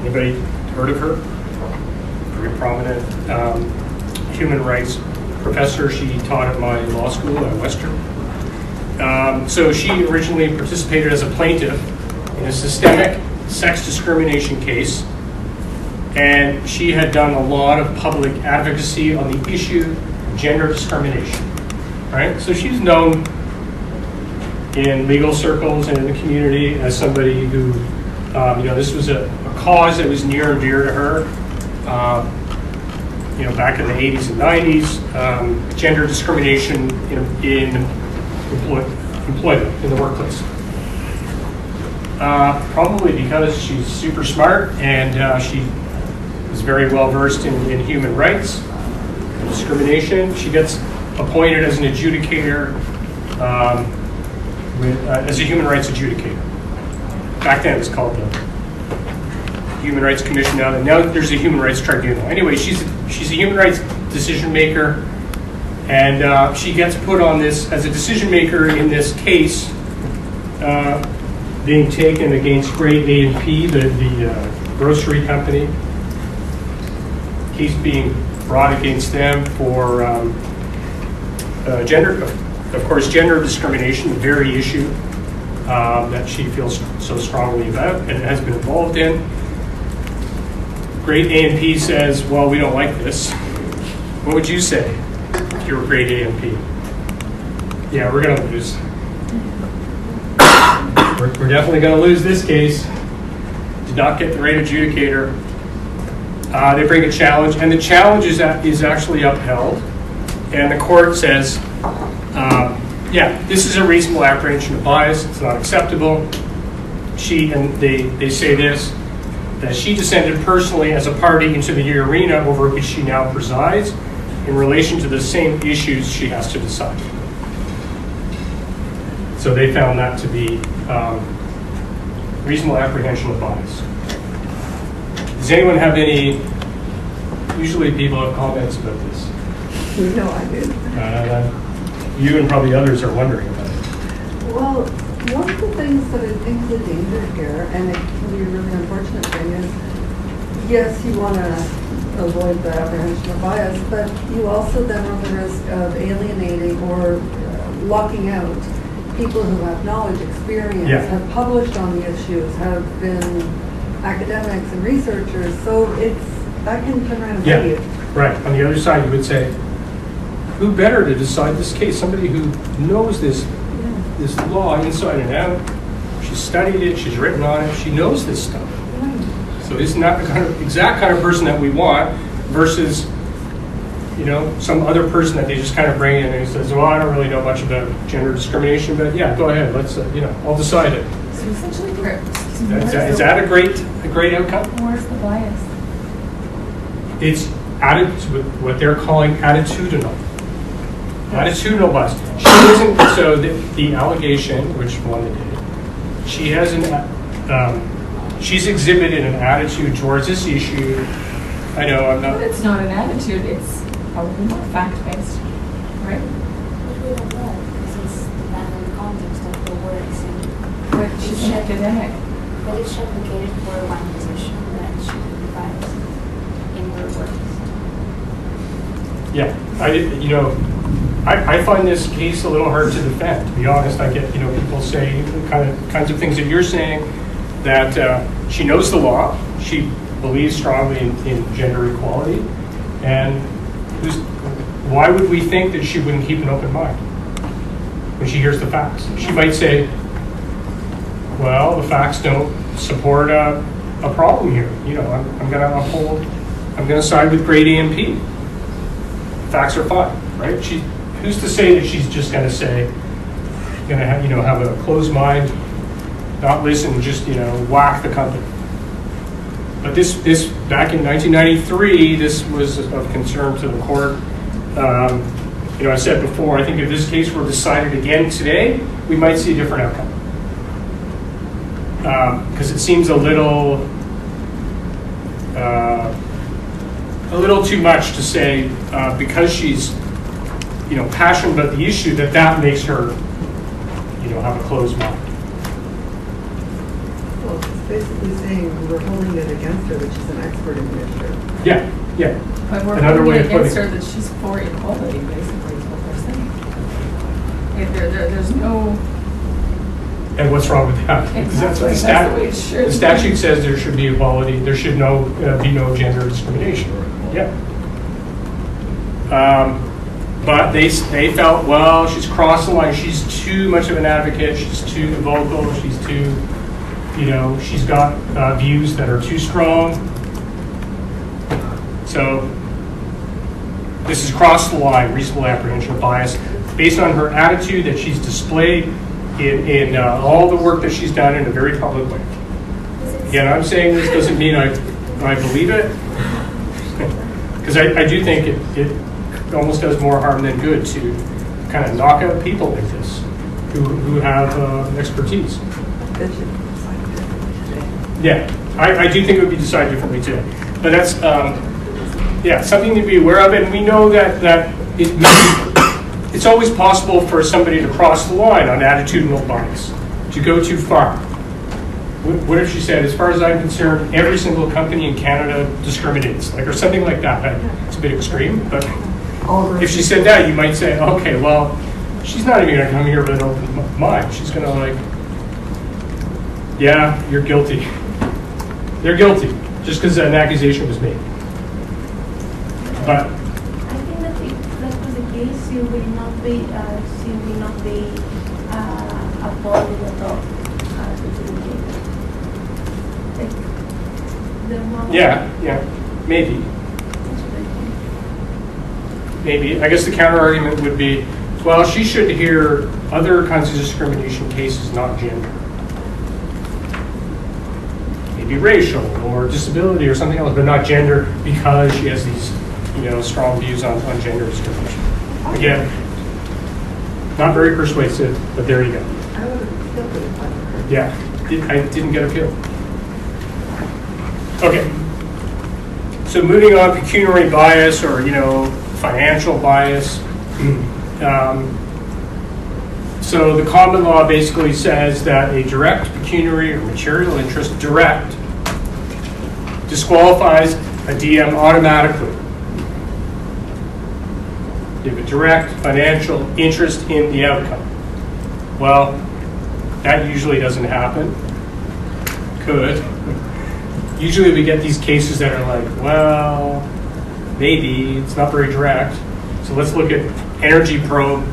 anybody heard of her? Very prominent human rights professor. She taught at my law school at Western. So she originally participated as a plaintiff in a systemic sex discrimination case, and she had done a lot of public advocacy on the issue of gender discrimination. Right? So she's known in legal circles and in the community as somebody who, this was a cause that was near and dear to her. Back in the 80s and 90s, gender discrimination in employment, in the workplace. Probably because she's super smart and she is very well versed in human rights. discrimination. She gets appointed as an adjudicator, as a human rights adjudicator. Back then it was called the Human Rights Commission. Now there's a Human Rights Tribunal. Anyway, she's a human rights decision maker, and she gets put on this as a decision maker in this case being taken against Great A&P, the grocery company. Case being brought against them for gender discrimination, the very issue that she feels so strongly about and has been involved in. Great A&P says, well, we don't like this. What would you say if you were Great A&P? Yeah, we're going to lose. We're definitely going to lose this case. Did not get the right adjudicator. They bring a challenge, and the challenge is actually upheld. And the court says, yeah, this is a reasonable apprehension of bias. It's not acceptable. They say this, that she descended personally as a party into the arena over which she now presides in relation to the same issues she has to decide. So they found that to be reasonable apprehension of bias. Does anyone have any, usually people have comments about this.
No, I did.
You and probably others are wondering about it.
Well, one of the things that I think is a danger here, and it can be a really unfortunate thing, is yes, you want to avoid the apprehension of bias, but you also then run the risk of alienating or locking out people who have knowledge, experience, have published on the issues, have been academics and researchers, so that can turn around and hurt you.
Right. On the other side, you would say, who better to decide this case? Somebody who knows this law inside and out. She's studied it. She's written on it. She knows this stuff.
Right.
So isn't that the exact kind of person that we want versus, some other person that they just kind of bring in and he says, well, I don't really know much about gender discrimination, but yeah, go ahead. Let's, I'll decide it.
So essentially,
Is that a great outcome?
Where's the bias?
It's what they're calling attitudinal. Attitudinal bias. She isn't. So the allegation, which one they did, she has she's exhibited an attitude towards this issue. I know I'm not.
But it's not an attitude. It's probably more fact-based, right?
But we don't know, because it's dependent on the context of the words.
But she's an academic.
But if she advocated for one position, then she would be biased in her words.
Yeah, I find this case a little hard to defend. To be honest, I get people say kinds of things that you're saying, that she knows the law, she believes strongly in gender equality, and why would we think that she wouldn't keep an open mind when she hears the facts? She might say, well, the facts don't support a problem here. I'm going to uphold, I'm going to side with Great A&P. Facts are fine, right? Who's to say that she's just going to have a closed mind, not listen, just whack the company. But this back in 1993, this was of concern to the court. I said before, I think if this case were decided again today, we might see a different outcome. Because it seems a little too much to say because she's passionate about the issue that makes her have a closed mind.
Well, it's basically saying we're holding it against her that she's an expert in the issue.
Yeah.
But we're
Another way
holding
of
against
putting
her that she's for equality, basically, is what they're saying. There's no...
And what's wrong with that? Because that's what the statute says there should be equality. There should be no gender discrimination. Yeah. But they felt, well, she's crossed the line. She's too much of an advocate. She's too vocal. She's too, she's got views that are too strong. So this has crossed the line, reasonable apprehension of bias, based on her attitude that she's displayed in all the work that she's done in a very public way. Again, I'm saying this doesn't mean I believe it, because I do think it almost does more harm than good to kind of knock out people like this who have expertise.
It should be decided differently today.
Yeah, I do think it would be decided differently today. But that's, something to be aware of. And we know that it's always possible for somebody to cross the line on attitudinal bias, to go too far. What if she said, as far as I'm concerned, every single company in Canada discriminates, or something like that? It's a bit extreme, but if she said that, you might say, okay, well, she's not even going to come here with an open mind. She's going to yeah, you're guilty. They're guilty, just because an accusation was made. But
I think that if that was the case, she will not be avoided at all.
yeah, maybe. Maybe. I guess the counter argument would be, well, she should hear other kinds of discrimination cases, not gender. Maybe racial or disability or something else, but not gender, because she has these, strong views on gender discrimination. Again, not very persuasive, but there you go.
I would have felt it if I heard.
Yeah, I didn't get a feel. Okay. So moving on, pecuniary bias or, financial bias. So the common law basically says that a direct pecuniary or material interest, direct, disqualifies a DM automatically. You have a direct financial interest in the outcome. Well, that usually doesn't happen. Could. Usually we get these cases that are like, well, maybe, it's not very direct. So let's look at energy probe.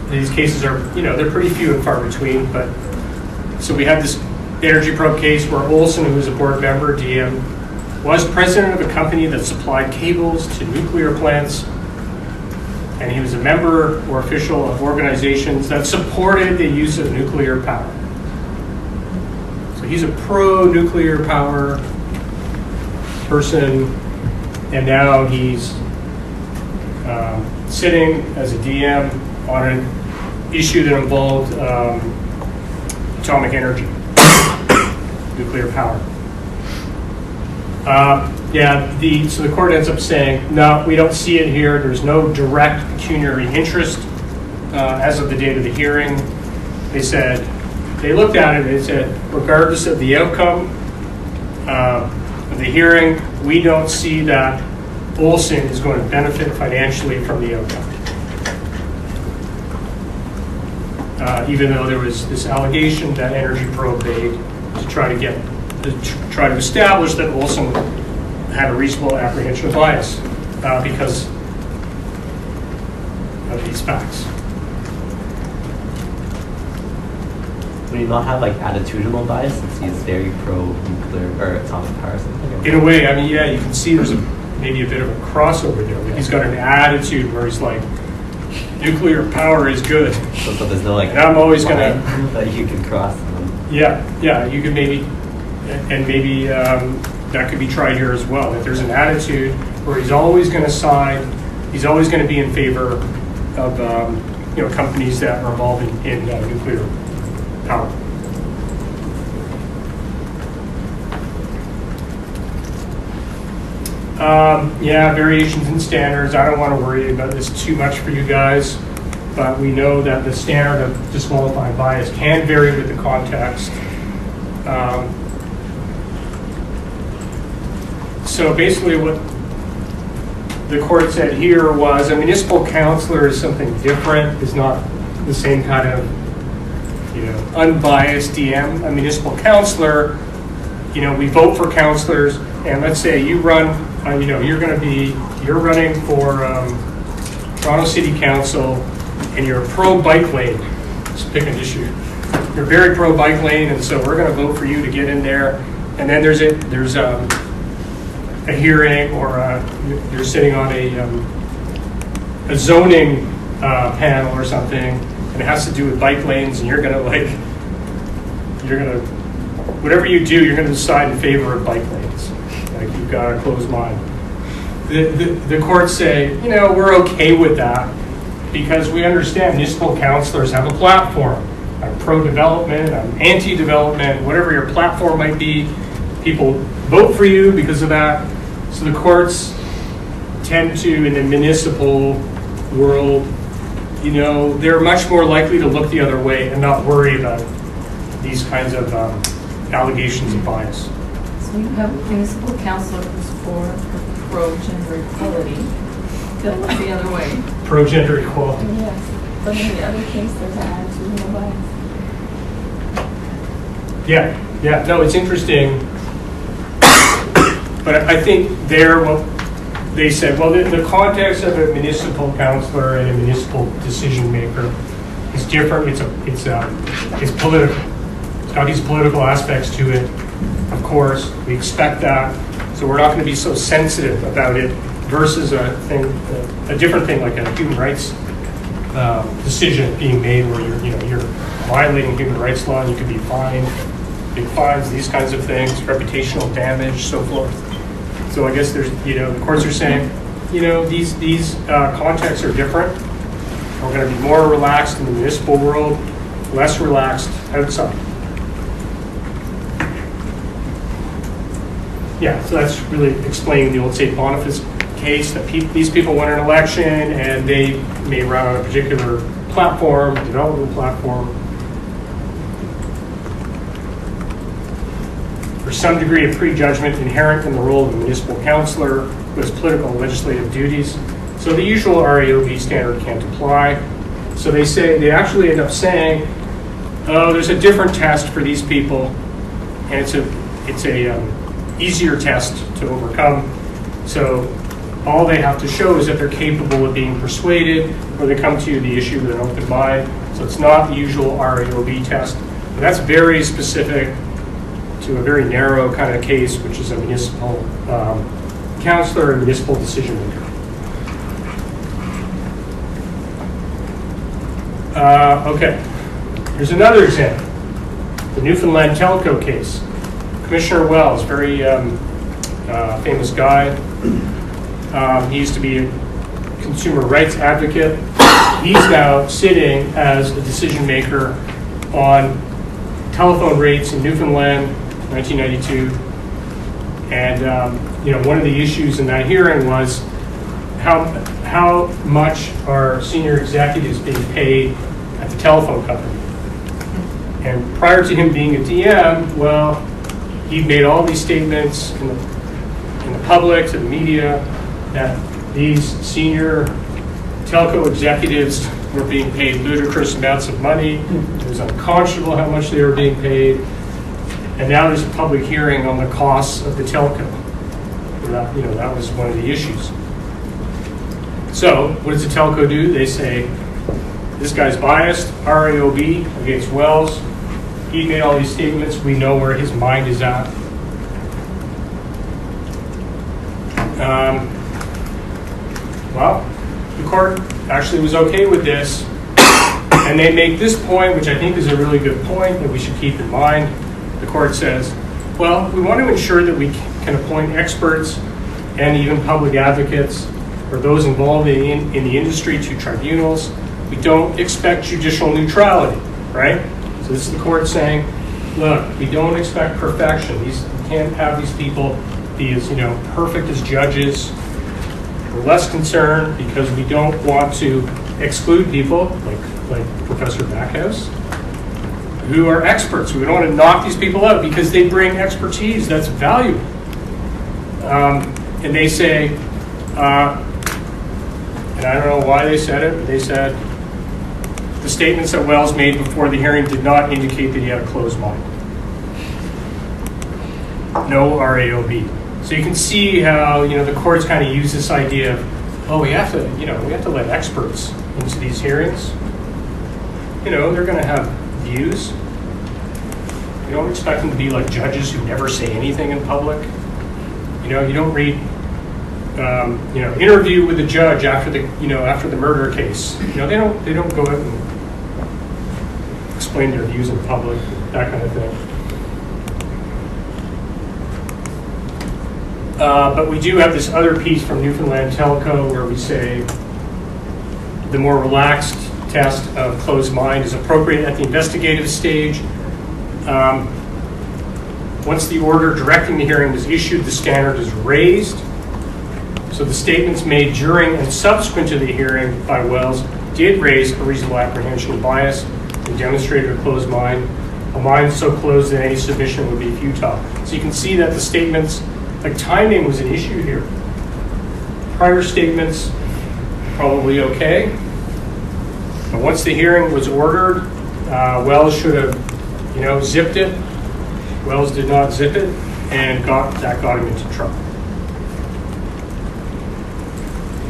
These cases are, they're pretty few and far between, but so we have this energy probe case where Olson, who was a board member, DM, was president of a company that supplied cables to nuclear plants, and he was a member or official of organizations that supported the use of nuclear power. So he's a pro-nuclear power person, and now he's sitting as a DM on an issue that involved atomic energy, nuclear power. So the court ends up saying, no, we don't see it here. There's no direct pecuniary interest as of the date of the hearing. They looked at it and they said, regardless of the outcome of the hearing, we don't see that Olson is going to benefit financially from the outcome. Even though there was this allegation that Energy Probe made to try to establish that Olson had a reasonable apprehension of bias because of these facts.
Would he not have attitudinal bias since he's very pro-nuclear or atomic power or something?
In a way, you can see there's maybe a bit of a crossover there. He's got an attitude where he's like, nuclear power is good.
So there's no
and I'm always going to
that you can cross.
Yeah, you could maybe that could be tried here as well. That there's an attitude where he's always going to side, he's always going to be in favor of companies that are involved in nuclear power. Variations in standards. I don't want to worry about this too much for you guys, but we know that the standard of disqualifying bias can vary with the context. So basically what the court said here was a municipal councillor is something different, is not the same kind of unbiased DM. A municipal councillor, we vote for councillors, and let's say you run, you're running for Toronto City Council, and you're pro bike lane. Just pick an issue. You're very pro bike lane, and so we're going to vote for you to get in there. And then there's a hearing, or you're sitting on a zoning panel or something, and it has to do with bike lanes, and you're going to whatever you do, you're going to decide in favor of bike lanes. You've got a closed mind. the courts say, you know, we're okay with that because we understand municipal councilors have a platform. I'm pro-development, I'm anti-development, whatever your platform might be. People vote for you because of that. So the courts tend to, in the municipal world, you know, they're much more likely to look the other way and not worry about these kinds of allegations of bias.
So you have a municipal councilor who's for pro-gender equality. That looks the other way.
Pro-gender equality.
Yes, but in the other case, there's an attitudinal bias.
Yeah, no, it's interesting. But I think they said, well, the context of a municipal councilor and a municipal decision maker is different. It's political. It's got these political aspects to it. Of course, we expect that. So we're not going to be so sensitive about it versus a different thing like a human rights decision being made where you're violating human rights law and you could be fined, big fines, these kinds of things, reputational damage, so forth. So I guess there's, the courts are saying, these contexts are different. We're going to be more relaxed in the municipal world, less relaxed outside. Yeah, so that's really explaining the old St. Boniface case, that these people won an election and they may run on a particular platform, development platform. There's some degree of prejudgment inherent in the role of a municipal councillor who has political and legislative duties. So the usual RAOB standard can't apply. So they actually end up saying, oh, there's a different test for these people, and it's a easier test to overcome. So all they have to show is that they're capable of being persuaded, or they come to the issue with an open mind. So it's not the usual RAOB test. And that's very specific to a very narrow kind of case, which is a municipal councillor and municipal decision maker. Okay, here's another example. The Newfoundland Telco case. Commissioner Wells, very famous guy. He used to be a consumer rights advocate. He's now sitting as a decision maker on telephone rates in Newfoundland, 1992. And one of the issues in that hearing was how much are senior executives being paid at the telephone company. And prior to him being a DM, well, he'd made all these statements in the public, to the media, that these senior telco executives were being paid ludicrous amounts of money. It was unconscionable how much they were being paid. And now there's a public hearing on the costs of the telco. That was one of the issues. So what does the telco do? They say, this guy's biased, RAOB against Wells. He made all these statements. We know where his mind is at. Well, the court actually was okay with this. And they make this point, which I think is a really good point that we should keep in mind. The court says, well, we want to ensure that we can appoint experts and even public advocates or those involved in the industry to tribunals. We don't expect judicial neutrality, right? So this is the court saying, look, we don't expect perfection. We can't have these people be as perfect as judges. We're less concerned because we don't want to exclude people like Professor Backhouse, who are experts. We don't want to knock these people out because they bring expertise that's valuable. And they say, and I don't know why they said it, but they said the statements that Wells made before the hearing did not indicate that he had a closed mind. No RAOB. So you can see how the courts kind of use this idea of, oh, we have to let experts into these hearings. They're going to have views. You don't expect them to be like judges who never say anything in public. You don't read, interview with the judge after the murder case. They don't go out and explain their views in public, that kind of thing. But we do have this other piece from Newfoundland Telco where we say the more relaxed test of closed mind is appropriate at the investigative stage. Once the order directing the hearing was issued, the standard is raised. So the statements made during and subsequent to the hearing by Wells did raise a reasonable apprehension of bias and demonstrated a closed mind, a mind so closed that any submission would be futile. So you can see that the statements, like timing was an issue here. Prior statements, probably okay. But once the hearing was ordered, Wells should have, zipped it. Wells did not zip it, and that got him into trouble.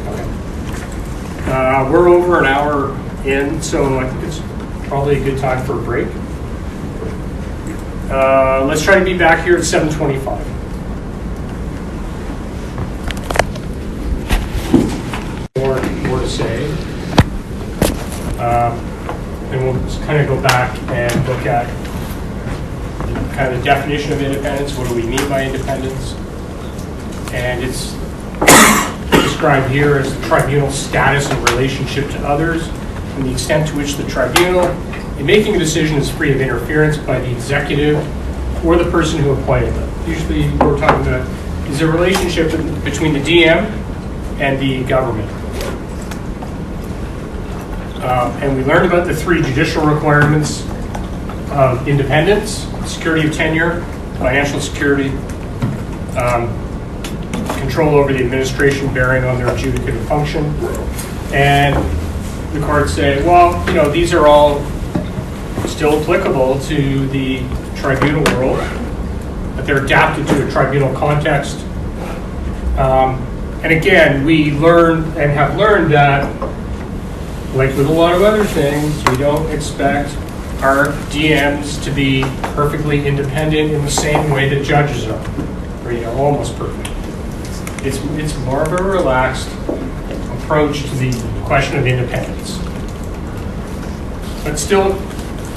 Okay. We're over an hour in, so I think it's probably a good time for a break. Let's try to be back here at 7:25. More to say. And we'll just kind of go back and look at kind of the definition of independence. What do we mean by independence? And it's described here as the tribunal's status in relationship to others and the extent to which the tribunal, in making a decision, is free of interference by the executive or the person who appointed them. Usually what we're talking about is a relationship between the DM and the government. And we learned about the 3 judicial requirements of independence: security of tenure, financial security, control over the administration bearing on their adjudicative function. And the courts say, well, these are all still applicable to the tribunal world, but they're adapted to a tribunal context. And again, we learn and have learned that, like with a lot of other things, we don't expect our DMs to be perfectly independent in the same way that judges are, or almost perfect. It's more of a relaxed approach to the question of independence, but still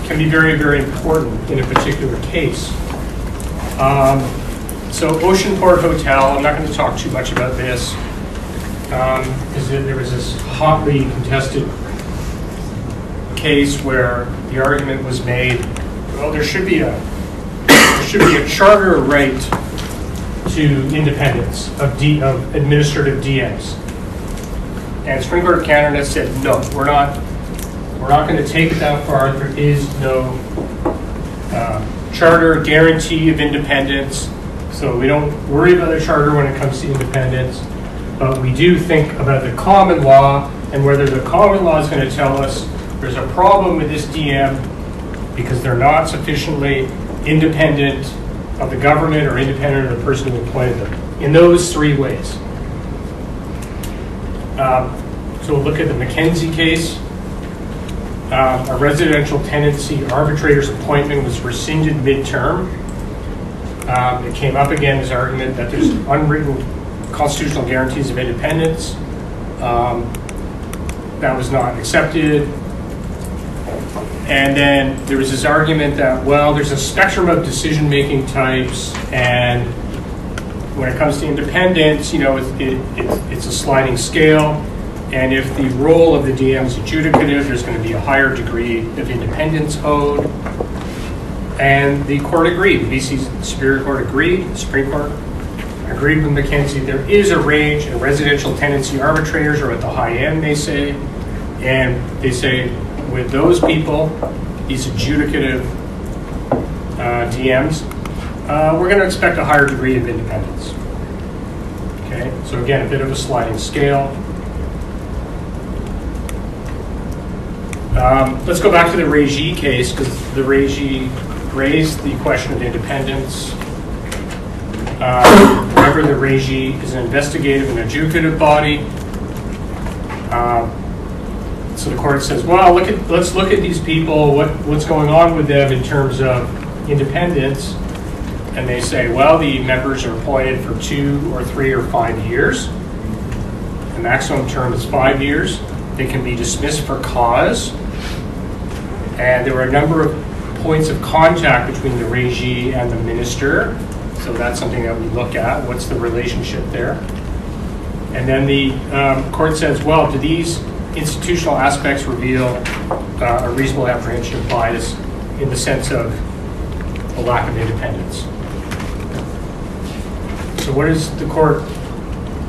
can be very, very important in a particular case. So Ocean Port Hotel, I'm not going to talk too much about this, because there was this hotly contested case where the argument was made, well, there should be a charter right to independence of administrative DMs. And Supreme Court of Canada said, no, we're not going to take it that far. There is no charter guarantee of independence, so we don't worry about the charter when it comes to independence, but we do think about the common law and whether the common law is going to tell us there's a problem with this DM because they're not sufficiently independent of the government or independent of the person who appointed them, in those 3 ways. So we'll look at the McKenzie case. A residential tenancy arbitrator's appointment was rescinded midterm. It came up again as argument that there's unwritten constitutional guarantees of independence. That was not accepted. And then there was this argument that, well, there's a spectrum of decision-making types, and when it comes to independence, it's a sliding scale, and if the role of the DM is adjudicative, there's going to be a higher degree of independence owed. And the court agreed. The BC Superior Court agreed. The Supreme Court agreed with McKenzie. There is a range, and residential tenancy arbitrators are at the high end, they say, and they say, with those people, these adjudicative DMs, we're going to expect a higher degree of independence. Okay, so again, a bit of a sliding scale. Let's go back to the Régie case, because the Régie raised the question of independence. Remember, the Régie is an investigative and adjudicative body. So the court says, well, let's look at these people, what's going on with them in terms of independence. And they say, well, the members are appointed for 2 or 3 or 5 years. The maximum term is 5 years. They can be dismissed for cause. And there were a number of points of contact between the Régie and the minister. So that's something that we look at. What's the relationship there? And then the court says, well, do these institutional aspects reveal a reasonable apprehension of bias in the sense of a lack of independence? So what does the court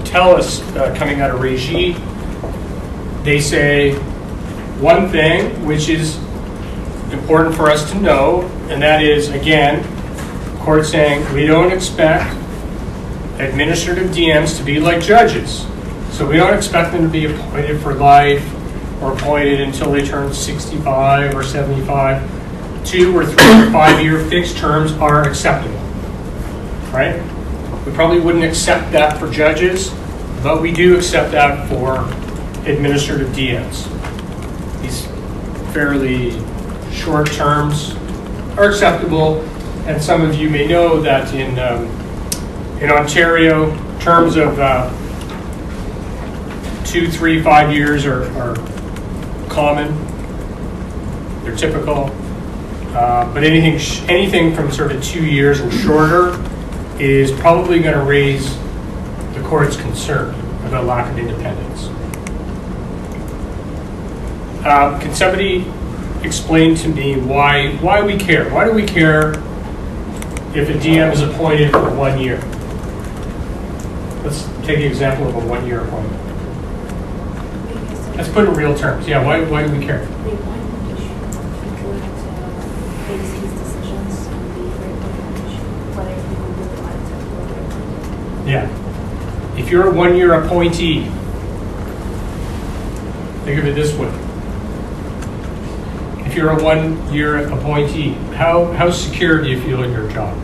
tell us coming out of Régie? They say one thing, which is important for us to know, and that is, again, court saying we don't expect administrative DMs to be like judges. So we don't expect them to be appointed for life or appointed until they turn 65 or 75. 2 or 3 or 5 year fixed terms are acceptable, right? We probably wouldn't accept that for judges, but we do accept that for administrative DMs. These fairly short terms are acceptable, and some of you may know that in Ontario, terms of 2, 3, 5 years are common. They're typical, but anything from sort of 2 years and shorter is probably going to raise the court's concern about lack of independence. Can somebody explain to me why we care? Why do we care if a DM is appointed for 1 year? Let's take the example of a 1 year appointment. Let's put it in real terms. Yeah, why do we care?
The appointment include base his decisions and be very important, whether he will do the right.
Yeah. If you're a 1 year appointee, think of it this way. If you're a 1 year appointee, how secure do you feel in your job?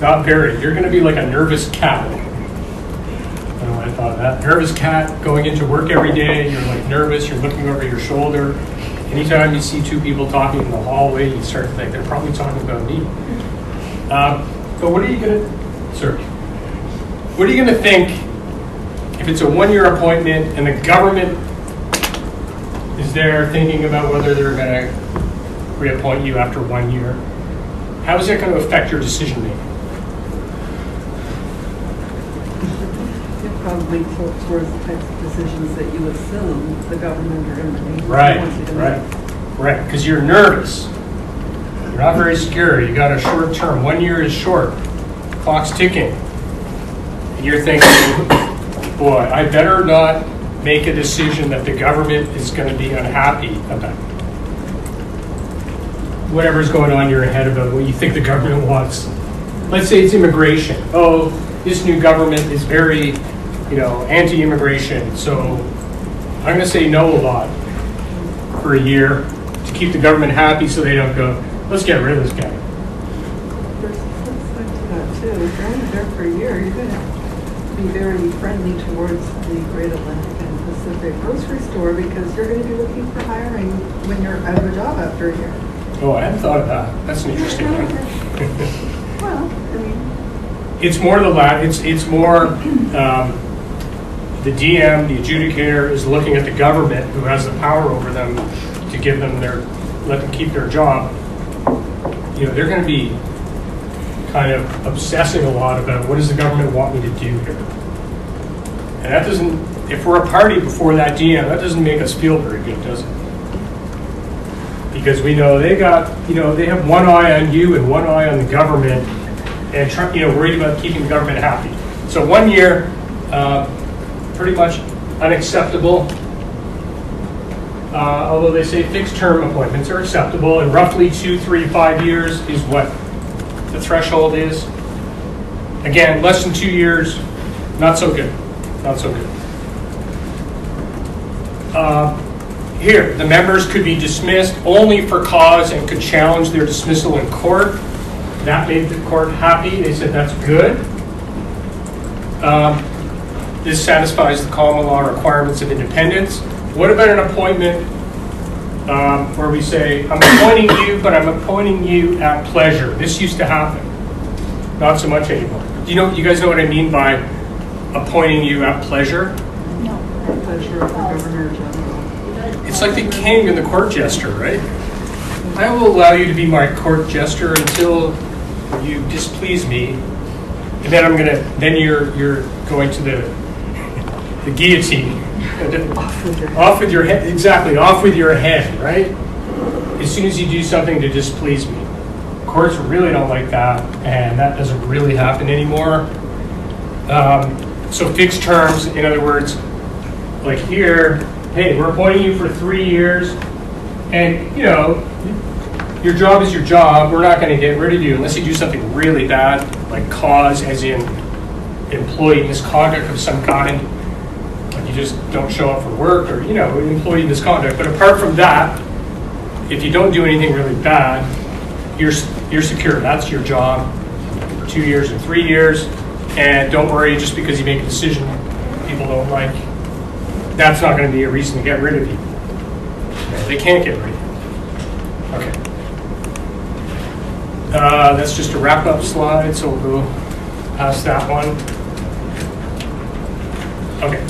Not very. You're going to be like a nervous cat. I don't know why I thought of that. Nervous cat going into work every day. You're like nervous. You're looking over your shoulder. Anytime you see two people talking in the hallway, you start to think they're probably talking about me. But what are you going to, sir? What are you going to think if it's a 1 year appointment and the government is there thinking about whether they're going to reappoint you after 1 year? How is that going to affect your decision making?
It probably tilts towards the types of decisions that you assume the government are going to make.
Right. Because you're nervous. You're not very secure. You got a short term. 1 year is short. Clock's ticking. And you're thinking, boy, I better not make a decision that the government is going to be unhappy about. Whatever's going on in your head about what you think the government wants. Let's say it's immigration. Oh, this new government is very, anti-immigration. So I'm going to say no a lot for a year to keep the government happy so they don't go, let's get rid of this guy.
There's a flip side to that too. If you're only there for a year, you're going to be very friendly towards the Great Atlantic and Pacific grocery store because you're going to be looking for hiring when you're out of a job after a year.
Oh, I hadn't thought of that. That's an interesting one.
Well, I mean,
It's more the it's more the DM, the adjudicator, is looking at the government who has the power over them to give them let them keep their job. They're going to be kind of obsessing a lot about what does the government want me to do here. And that doesn't, if we're a party before that DM, that doesn't make us feel very good, does it? Because we know they have one eye on you and one eye on the government, and worried about keeping the government happy. So 1 year, pretty much unacceptable. Although they say fixed term appointments are acceptable, and roughly 2, 3, 5 years is what the threshold is. Again, less than 2 years, not so good. Not so good. Here, the members could be dismissed only for cause and could challenge their dismissal in court. That made the court happy. They said that's good. This satisfies the common law requirements of independence. What about an appointment where we say, I'm appointing you, but I'm appointing you at pleasure? This used to happen. Not so much anymore. You guys know what I mean by appointing you at pleasure?
No.
at pleasure of the Governor General.
It's like the king and the court jester, right? I will allow you to be my court jester until you displease me, and then then you're going to the guillotine. Off with your head, exactly, off with your head, right? As soon as you do something to displease me. Courts really don't like that, and that doesn't really happen anymore. So fixed terms, in other words, like here, hey, we're appointing you for 3 years, and your job is your job. We're not going to get rid of you unless you do something really bad, like cause, as in employee misconduct of some kind. Like you just don't show up for work, or employee misconduct. But apart from that, if you don't do anything really bad, you're secure. That's your job for 2 years or 3 years. And don't worry, just because you make a decision people don't like, that's not going to be a reason to get rid of you. They can't get rid of you. Okay. That's just a wrap-up slide, so we'll go past that one. Okay.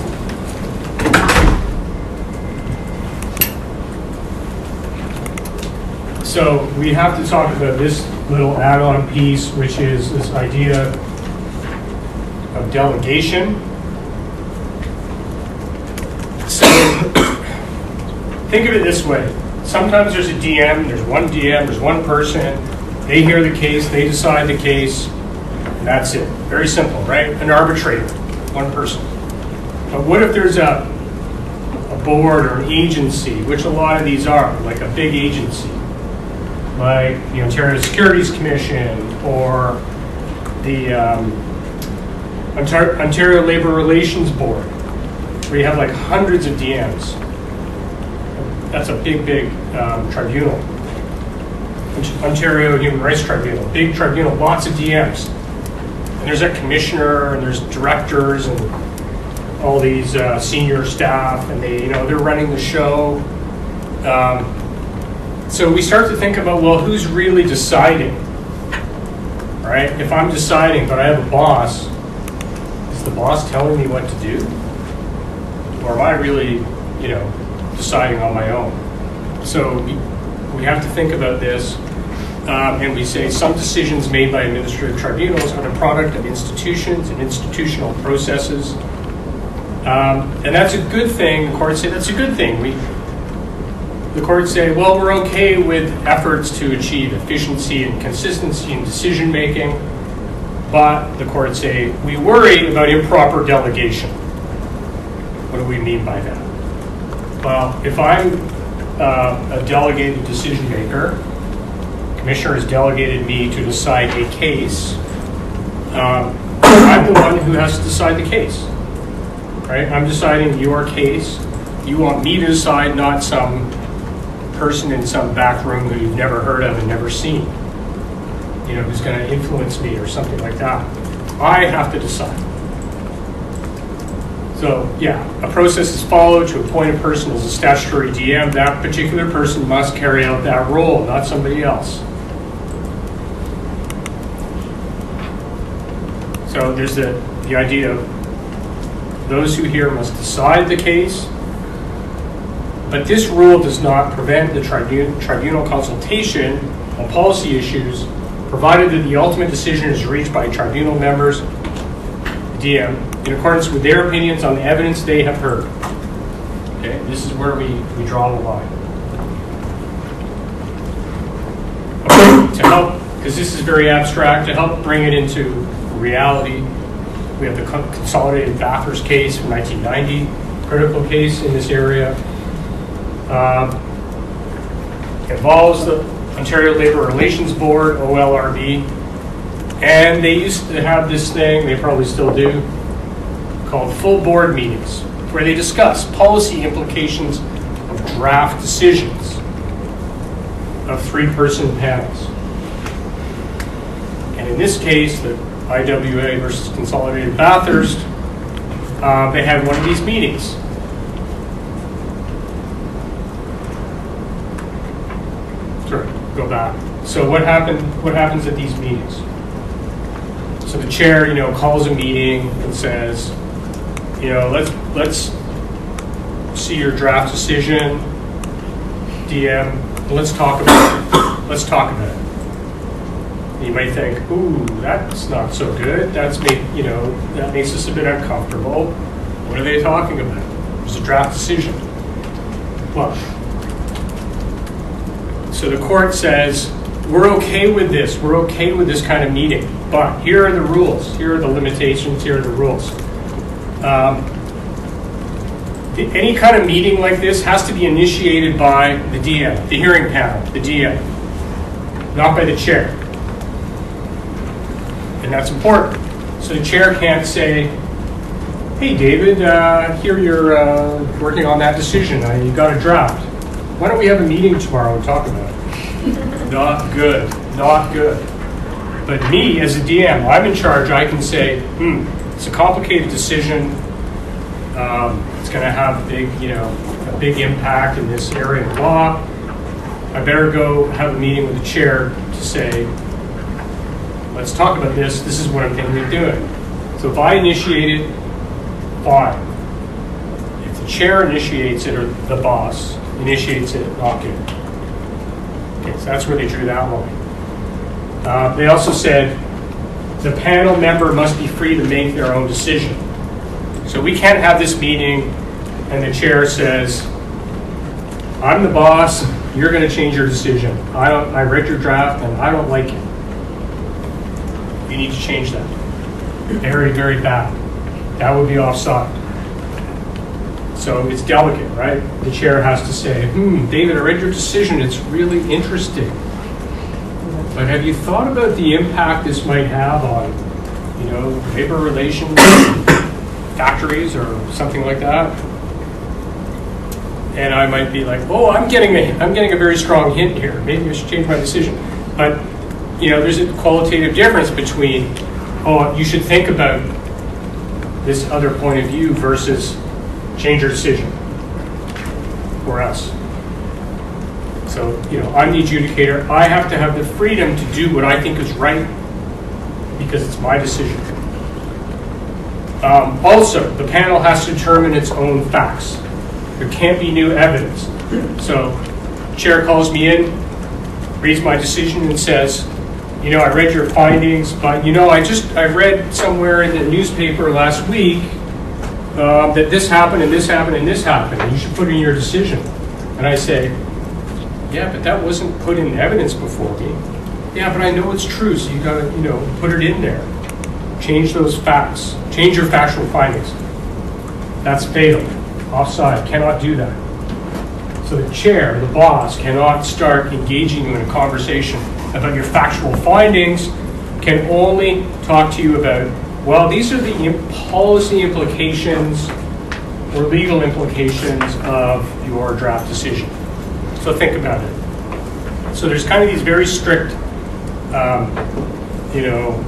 So we have to talk about this little add-on piece, which is this idea of delegation. So think of it this way. Sometimes there's a DM, there's one person, they hear the case, they decide the case, and that's it. Very simple, right? An arbitrator, one person. But what if there's a board or an agency, which a lot of these are, like a big agency, like the Ontario Securities Commission or the Ontario Labor Relations Board, where you have like hundreds of DMs. That's a big tribunal. Ontario Human Rights Tribunal, big tribunal, lots of DMs. And there's a commissioner, and there's directors, and all these senior staff, and they're running the show. So we start to think about, well, who's really deciding, right? If I'm deciding, but I have a boss, is the boss telling me what to do? Or am I really, deciding on my own? So we have to think about this, and we say some decisions made by administrative tribunals are the product of institutions and institutional processes. And that's a good thing. The courts say that's a good thing. The courts say, well, we're okay with efforts to achieve efficiency and consistency in decision making, but the courts say we worry about improper delegation. What do we mean by that? Well, if I'm a delegated decision maker, commissioner has delegated me to decide a case, I'm the one who has to decide the case, right? I'm deciding your case. You want me to decide, not some person in some back room who you've never heard of and never seen, who's going to influence me or something like that. I have to decide. So, yeah, a process is followed to appoint a person as a statutory DM. That particular person must carry out that role, not somebody else. So there's the idea of those who hear must decide the case, but this rule does not prevent the tribunal consultation on policy issues, provided that the ultimate decision is reached by tribunal members, DM, in accordance with their opinions on the evidence they have heard. Okay, this is where we draw the line. Okay, to help, because this is very abstract, to help bring it into reality, we have the Consolidated Bathurst case from 1990, critical case in this area. Involves the Ontario Labor Relations Board, OLRB, and they used to have this thing, they probably still do, called full board meetings, where they discuss policy implications of draft decisions of 3-person panels. And in this case, the IWA versus Consolidated Bathurst, they had one of these meetings. Sorry, go back. So what happens at these meetings? So the chair, calls a meeting and says, let's see your draft decision. DM let's talk about it. Let's talk about it. You might think, ooh, that's not so good. That makes us a bit uncomfortable. What are they talking about? There's a draft decision. Well, so the court says, we're okay with this. We're okay with this kind of meeting. But here are the rules. Here are the limitations. Here are the rules. Any kind of meeting like this has to be initiated by the DM, the hearing panel, the DM, not by the chair. And that's important. So the chair can't say, hey, David, here you're working on that decision. You got a draft. Why don't we have a meeting tomorrow and talk about it? Not good. Not good. But me, as a DM, I'm in charge. I can say, it's a complicated decision. It's going to have a big impact in this area of law. I better go have a meeting with the chair to say, let's talk about this. This is what I'm thinking of doing. So if I initiate it, fine. If the chair initiates it, or the boss initiates it, not good. Okay, so that's where they drew that line. They also said the panel member must be free to make their own decision. So we can't have this meeting and the chair says, I'm the boss, you're going to change your decision. I read your draft and I don't like it. You need to change that. Very, very bad. That would be offside. So it's delicate, right? The chair has to say, David, I read your decision. It's really interesting. But have you thought about the impact this might have on, labor relations, factories, or something like that? And I might be like, I'm getting a very strong hint here. Maybe I should change my decision. But there's a qualitative difference between, you should think about this other point of view versus change your decision for us. So, I'm the adjudicator. I have to have the freedom to do what I think is right because it's my decision. Also, the panel has to determine its own facts. There can't be new evidence. So, chair calls me in, reads my decision and says, I read your findings, but I read somewhere in the newspaper last week that this happened and this happened and this happened, and you should put it in your decision. And I say, yeah, but that wasn't put in evidence before me. Yeah, but I know it's true, so you got to, put it in there. Change those facts. Change your factual findings. That's fatal. Offside. Cannot do that. So the chair, the boss, cannot start engaging you in a conversation about your factual findings, can only talk to you about, these are the policy implications or legal implications of your draft decision. So think about it. So there's kind of these very strict,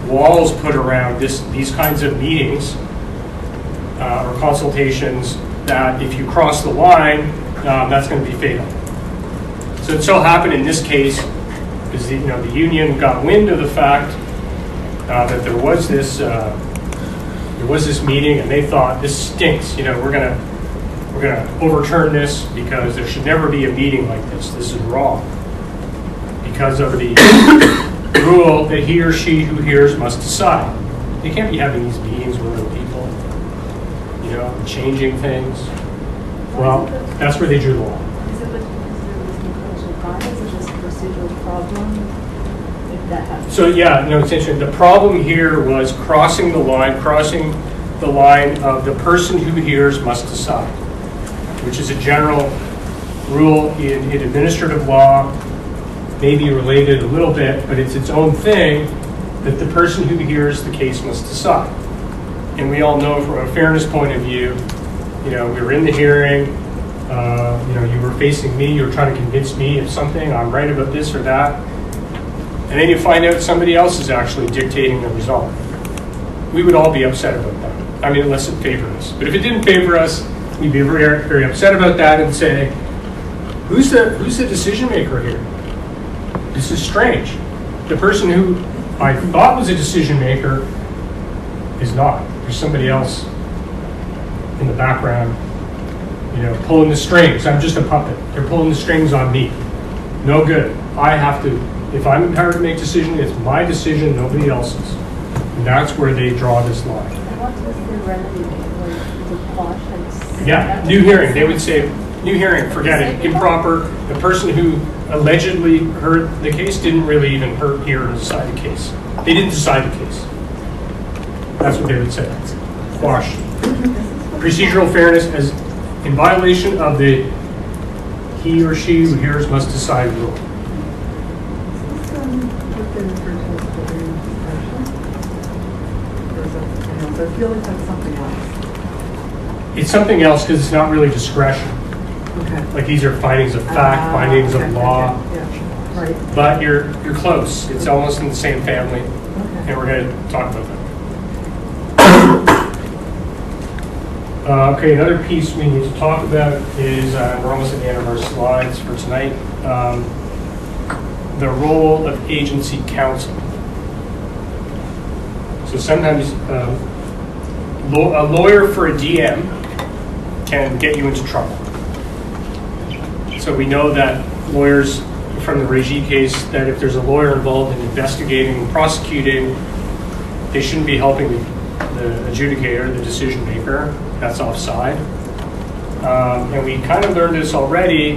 walls put around these kinds of meetings or consultations that if you cross the line, that's going to be fatal. So it so happened in this case, because the union got wind of the fact that there was this meeting, and they thought this stinks. We're gonna overturn this because there should never be a meeting like this. This is wrong because of the rule that he or she who hears must decide. They can't be having these meetings with other people, changing things. Well, that's where they drew the line.
Is it because there was no bias or just a procedural problem if that happens?
So it's interesting. The problem here was crossing the line of the person who hears must decide, which is a general rule in administrative law, maybe related a little bit, but it's its own thing, that the person who hears the case must decide. And we all know from a fairness point of view, we were in the hearing, you were facing me, you were trying to convince me of something, I'm right about this or that, and then you find out somebody else is actually dictating the result. We would all be upset about that. I mean, unless it favored us. But if it didn't favor us, we'd be very, very upset about that and say, who's the decision maker here? This is strange. The person who I thought was a decision maker is not. There's somebody else in the background, pulling the strings. I'm just a puppet. They're pulling the strings on me. No good. I have to, if I'm empowered to make decision, it's my decision, nobody else's. And that's where they draw this line.
What was the remedy when the quash and?
Yeah, new hearing, they would say, new hearing, forget it, improper. The person who allegedly heard the case didn't really even hear or decide the case. They didn't decide the case. That's what they would say. Quash. Procedural fairness as in violation of the he or she who hears must decide rule.
Is this what they refer to as deliberative discretion? Or is that something else? I feel like that's something else.
It's something else because it's not really discretion.
Okay.
Like these are findings of fact, findings of
Okay,
law,
okay, yeah, right.
but you're close. It's almost in the same family,
Okay.
and we're going to talk about that. Okay, another piece we need to talk about is, we're almost at the end of our slides for tonight, the role of agency counsel. So sometimes a lawyer for a DM can get you into trouble. So we know that lawyers from the Regi case, that if there's a lawyer involved in investigating, prosecuting, they shouldn't be helping the adjudicator, the decision maker. That's offside. And we kind of learned this already,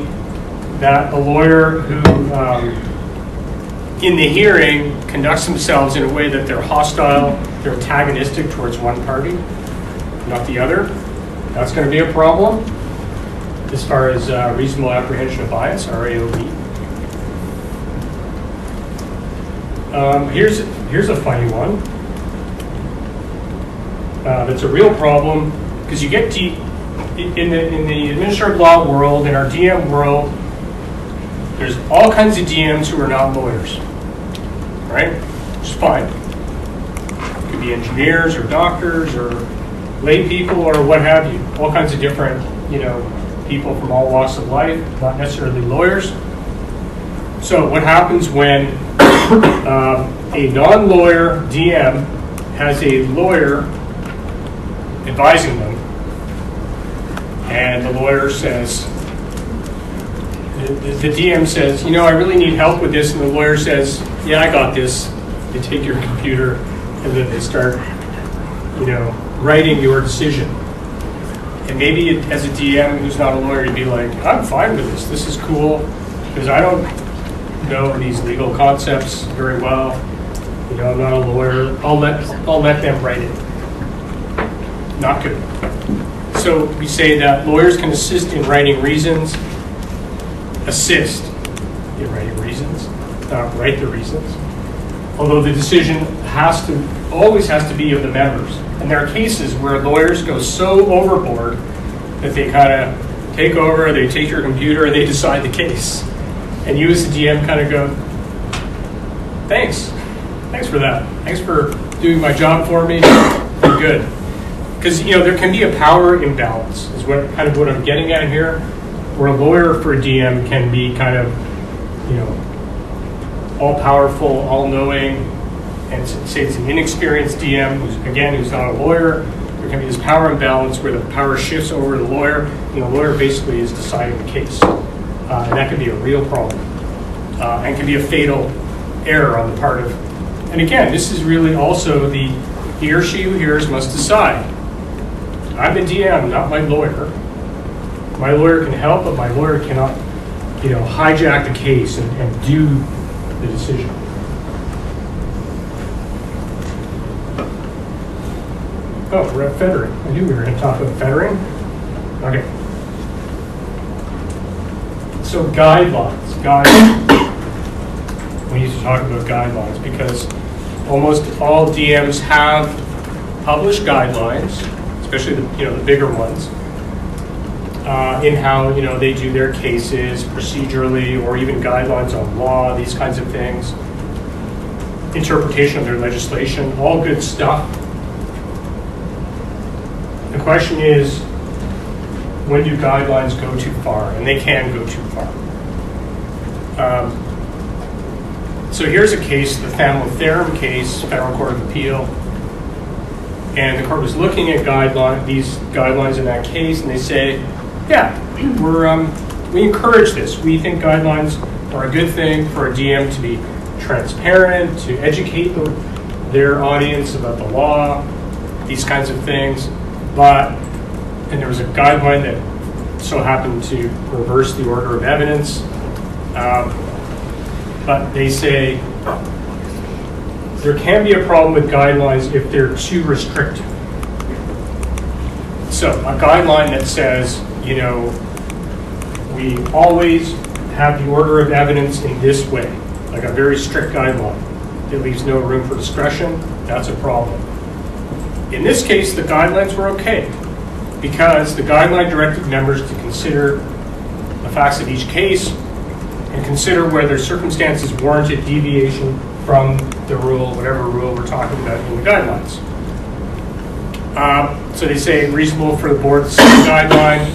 that a lawyer who, in the hearing, conducts themselves in a way that they're hostile, they're antagonistic towards one party, not the other, that's going to be a problem as far as reasonable apprehension of bias, RAOB. Here's a funny one. That's a real problem. Because you get in the administrative law world, in our DM world, there's all kinds of DMs who are not lawyers, right? Which is fine. It could be engineers or doctors or lay people or what have you. All kinds of different, people from all walks of life, not necessarily lawyers. So what happens when a non-lawyer DM has a lawyer advising them, and the lawyer says, the DM says, I really need help with this, and the lawyer says, yeah, I got this. They take your computer, and then they start, writing your decision. And maybe as a DM who's not a lawyer, you'd be like, I'm fine with this. This is cool, because I don't know these legal concepts very well. I'm not a lawyer. I'll let them write it. Not good. So we say that lawyers can assist in writing reasons, assist in writing reasons, not write the reasons. Although the decision always has to be of the members. And there are cases where lawyers go so overboard that they kind of take over, they take your computer, and they decide the case. And you as the GM kind of go, thanks for that. Thanks for doing my job for me. You're good. Because there can be a power imbalance, is what I'm getting at here, where a lawyer for a DM can be kind of, all powerful, all knowing, and say it's an inexperienced DM who's not a lawyer. There can be this power imbalance where the power shifts over to the lawyer, and the lawyer basically is deciding the case, and that can be a real problem, and can be a fatal error on the part of. And again, this is really also the he or she who hears must decide. I'm the DM, not my lawyer. My lawyer can help, but my lawyer cannot, hijack the case and do the decision. Oh, we're at fettering. I knew we were going to talk about fettering. Okay. So guidelines. We need to talk about guidelines because almost all DMs have published guidelines, especially the bigger ones, in how they do their cases procedurally, or even guidelines on law, these kinds of things, interpretation of their legislation, all good stuff. The question is, when do guidelines go too far? And they can go too far. So here's a case, the Thamotharum case, Federal Court of Appeal. And the court was looking at these guidelines in that case, and they say, yeah, we encourage this. We think guidelines or a good thing for a DM to be transparent, to educate their audience about the law, these kinds of things. And there was a guideline that so happened to reverse the order of evidence. But they say there can be a problem with guidelines if they're too restrictive. So a guideline that says, we always have the order of evidence in this way, like a very strict guideline that leaves no room for discretion, that's a problem. In this case, the guidelines were okay because the guideline directed members to consider the facts of each case and consider whether circumstances warranted deviation from the rule, whatever rule we're talking about in the guidelines. So they say reasonable for the board to set a guideline.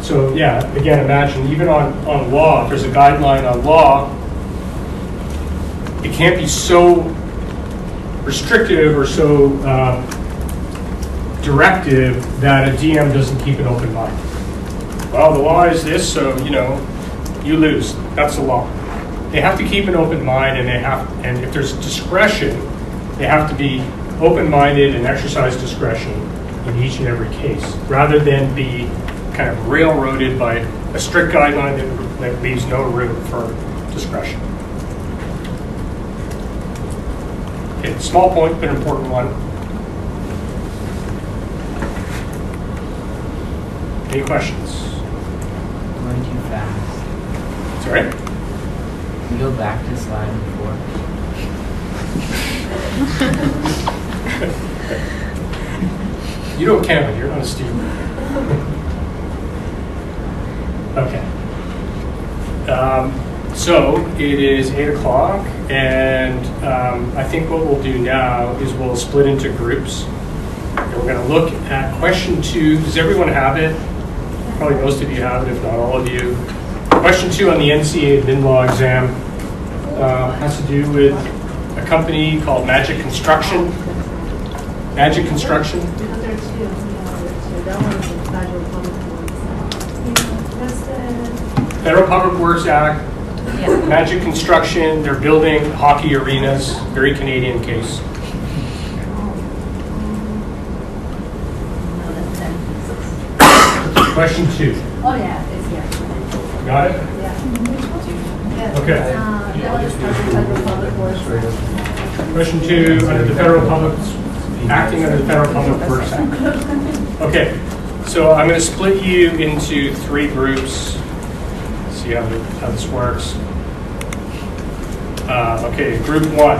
So yeah, again, imagine even on law, if there's a guideline on law, it can't be so restrictive or so directive that a DM doesn't keep an open mind. Well, the law is this, so you lose. That's the law. They have to keep an open mind, and if there's discretion, they have to be open-minded and exercise discretion in each and every case, rather than be kind of railroaded by a strict guideline that leaves no room for discretion. Okay, small point, but important one. Any questions?
Going too fast.
Sorry?
Can you go back to slide 4?
You don't count, you're not a student. Okay. So it is 8 o'clock, and I think what we'll do now is we'll split into groups. And we're going to look at question 2. Does everyone have it? Probably most of you have it, if not all of you. Question 2 on the NCAA admin law exam has to do with a company called Magic Construction. Magic Construction.
Number 2, that one is the federal public works.
Federal Public Works Act.
Yeah.
Magic Construction. They're building hockey arenas. Very Canadian case. Question 2.
Oh, yeah, it's here.
Got it?
Yeah. Yeah.
Okay.
That one is federal public works.
Question 2, under the acting under the Federal Public Works Act. Okay, so I'm going to split you into 3 groups. See how this works. Okay, group 1.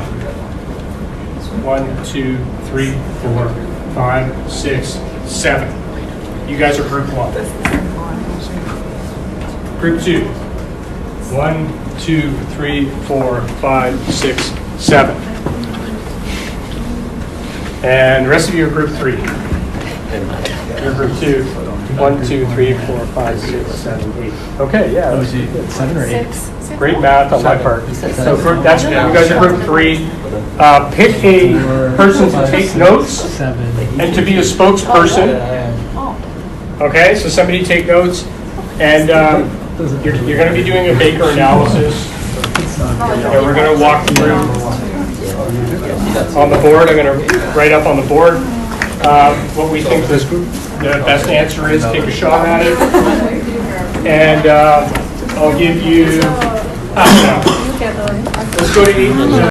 1, 2, 3, 4, 5, 6, 7. You guys are group 1. Group 2. 1, 2, 3, 4, 5, 6, 7. And the rest of you are group 3. You're group 2. 1, 2, 3, 4, 5, 6, 7, 8. Okay, yeah.
Oh, is it 7 or 8?
Great math on my part.
You said
So
seven.
you guys are group 3. Pick a person to take notes
7.
and to be a spokesperson. Okay, so somebody take notes. And you're going to be doing a Baker analysis. And we're going to walk through on the board. I'm going to write up on the board what we think the best answer is. Take a shot at it. And I'll give you, let's go to 8.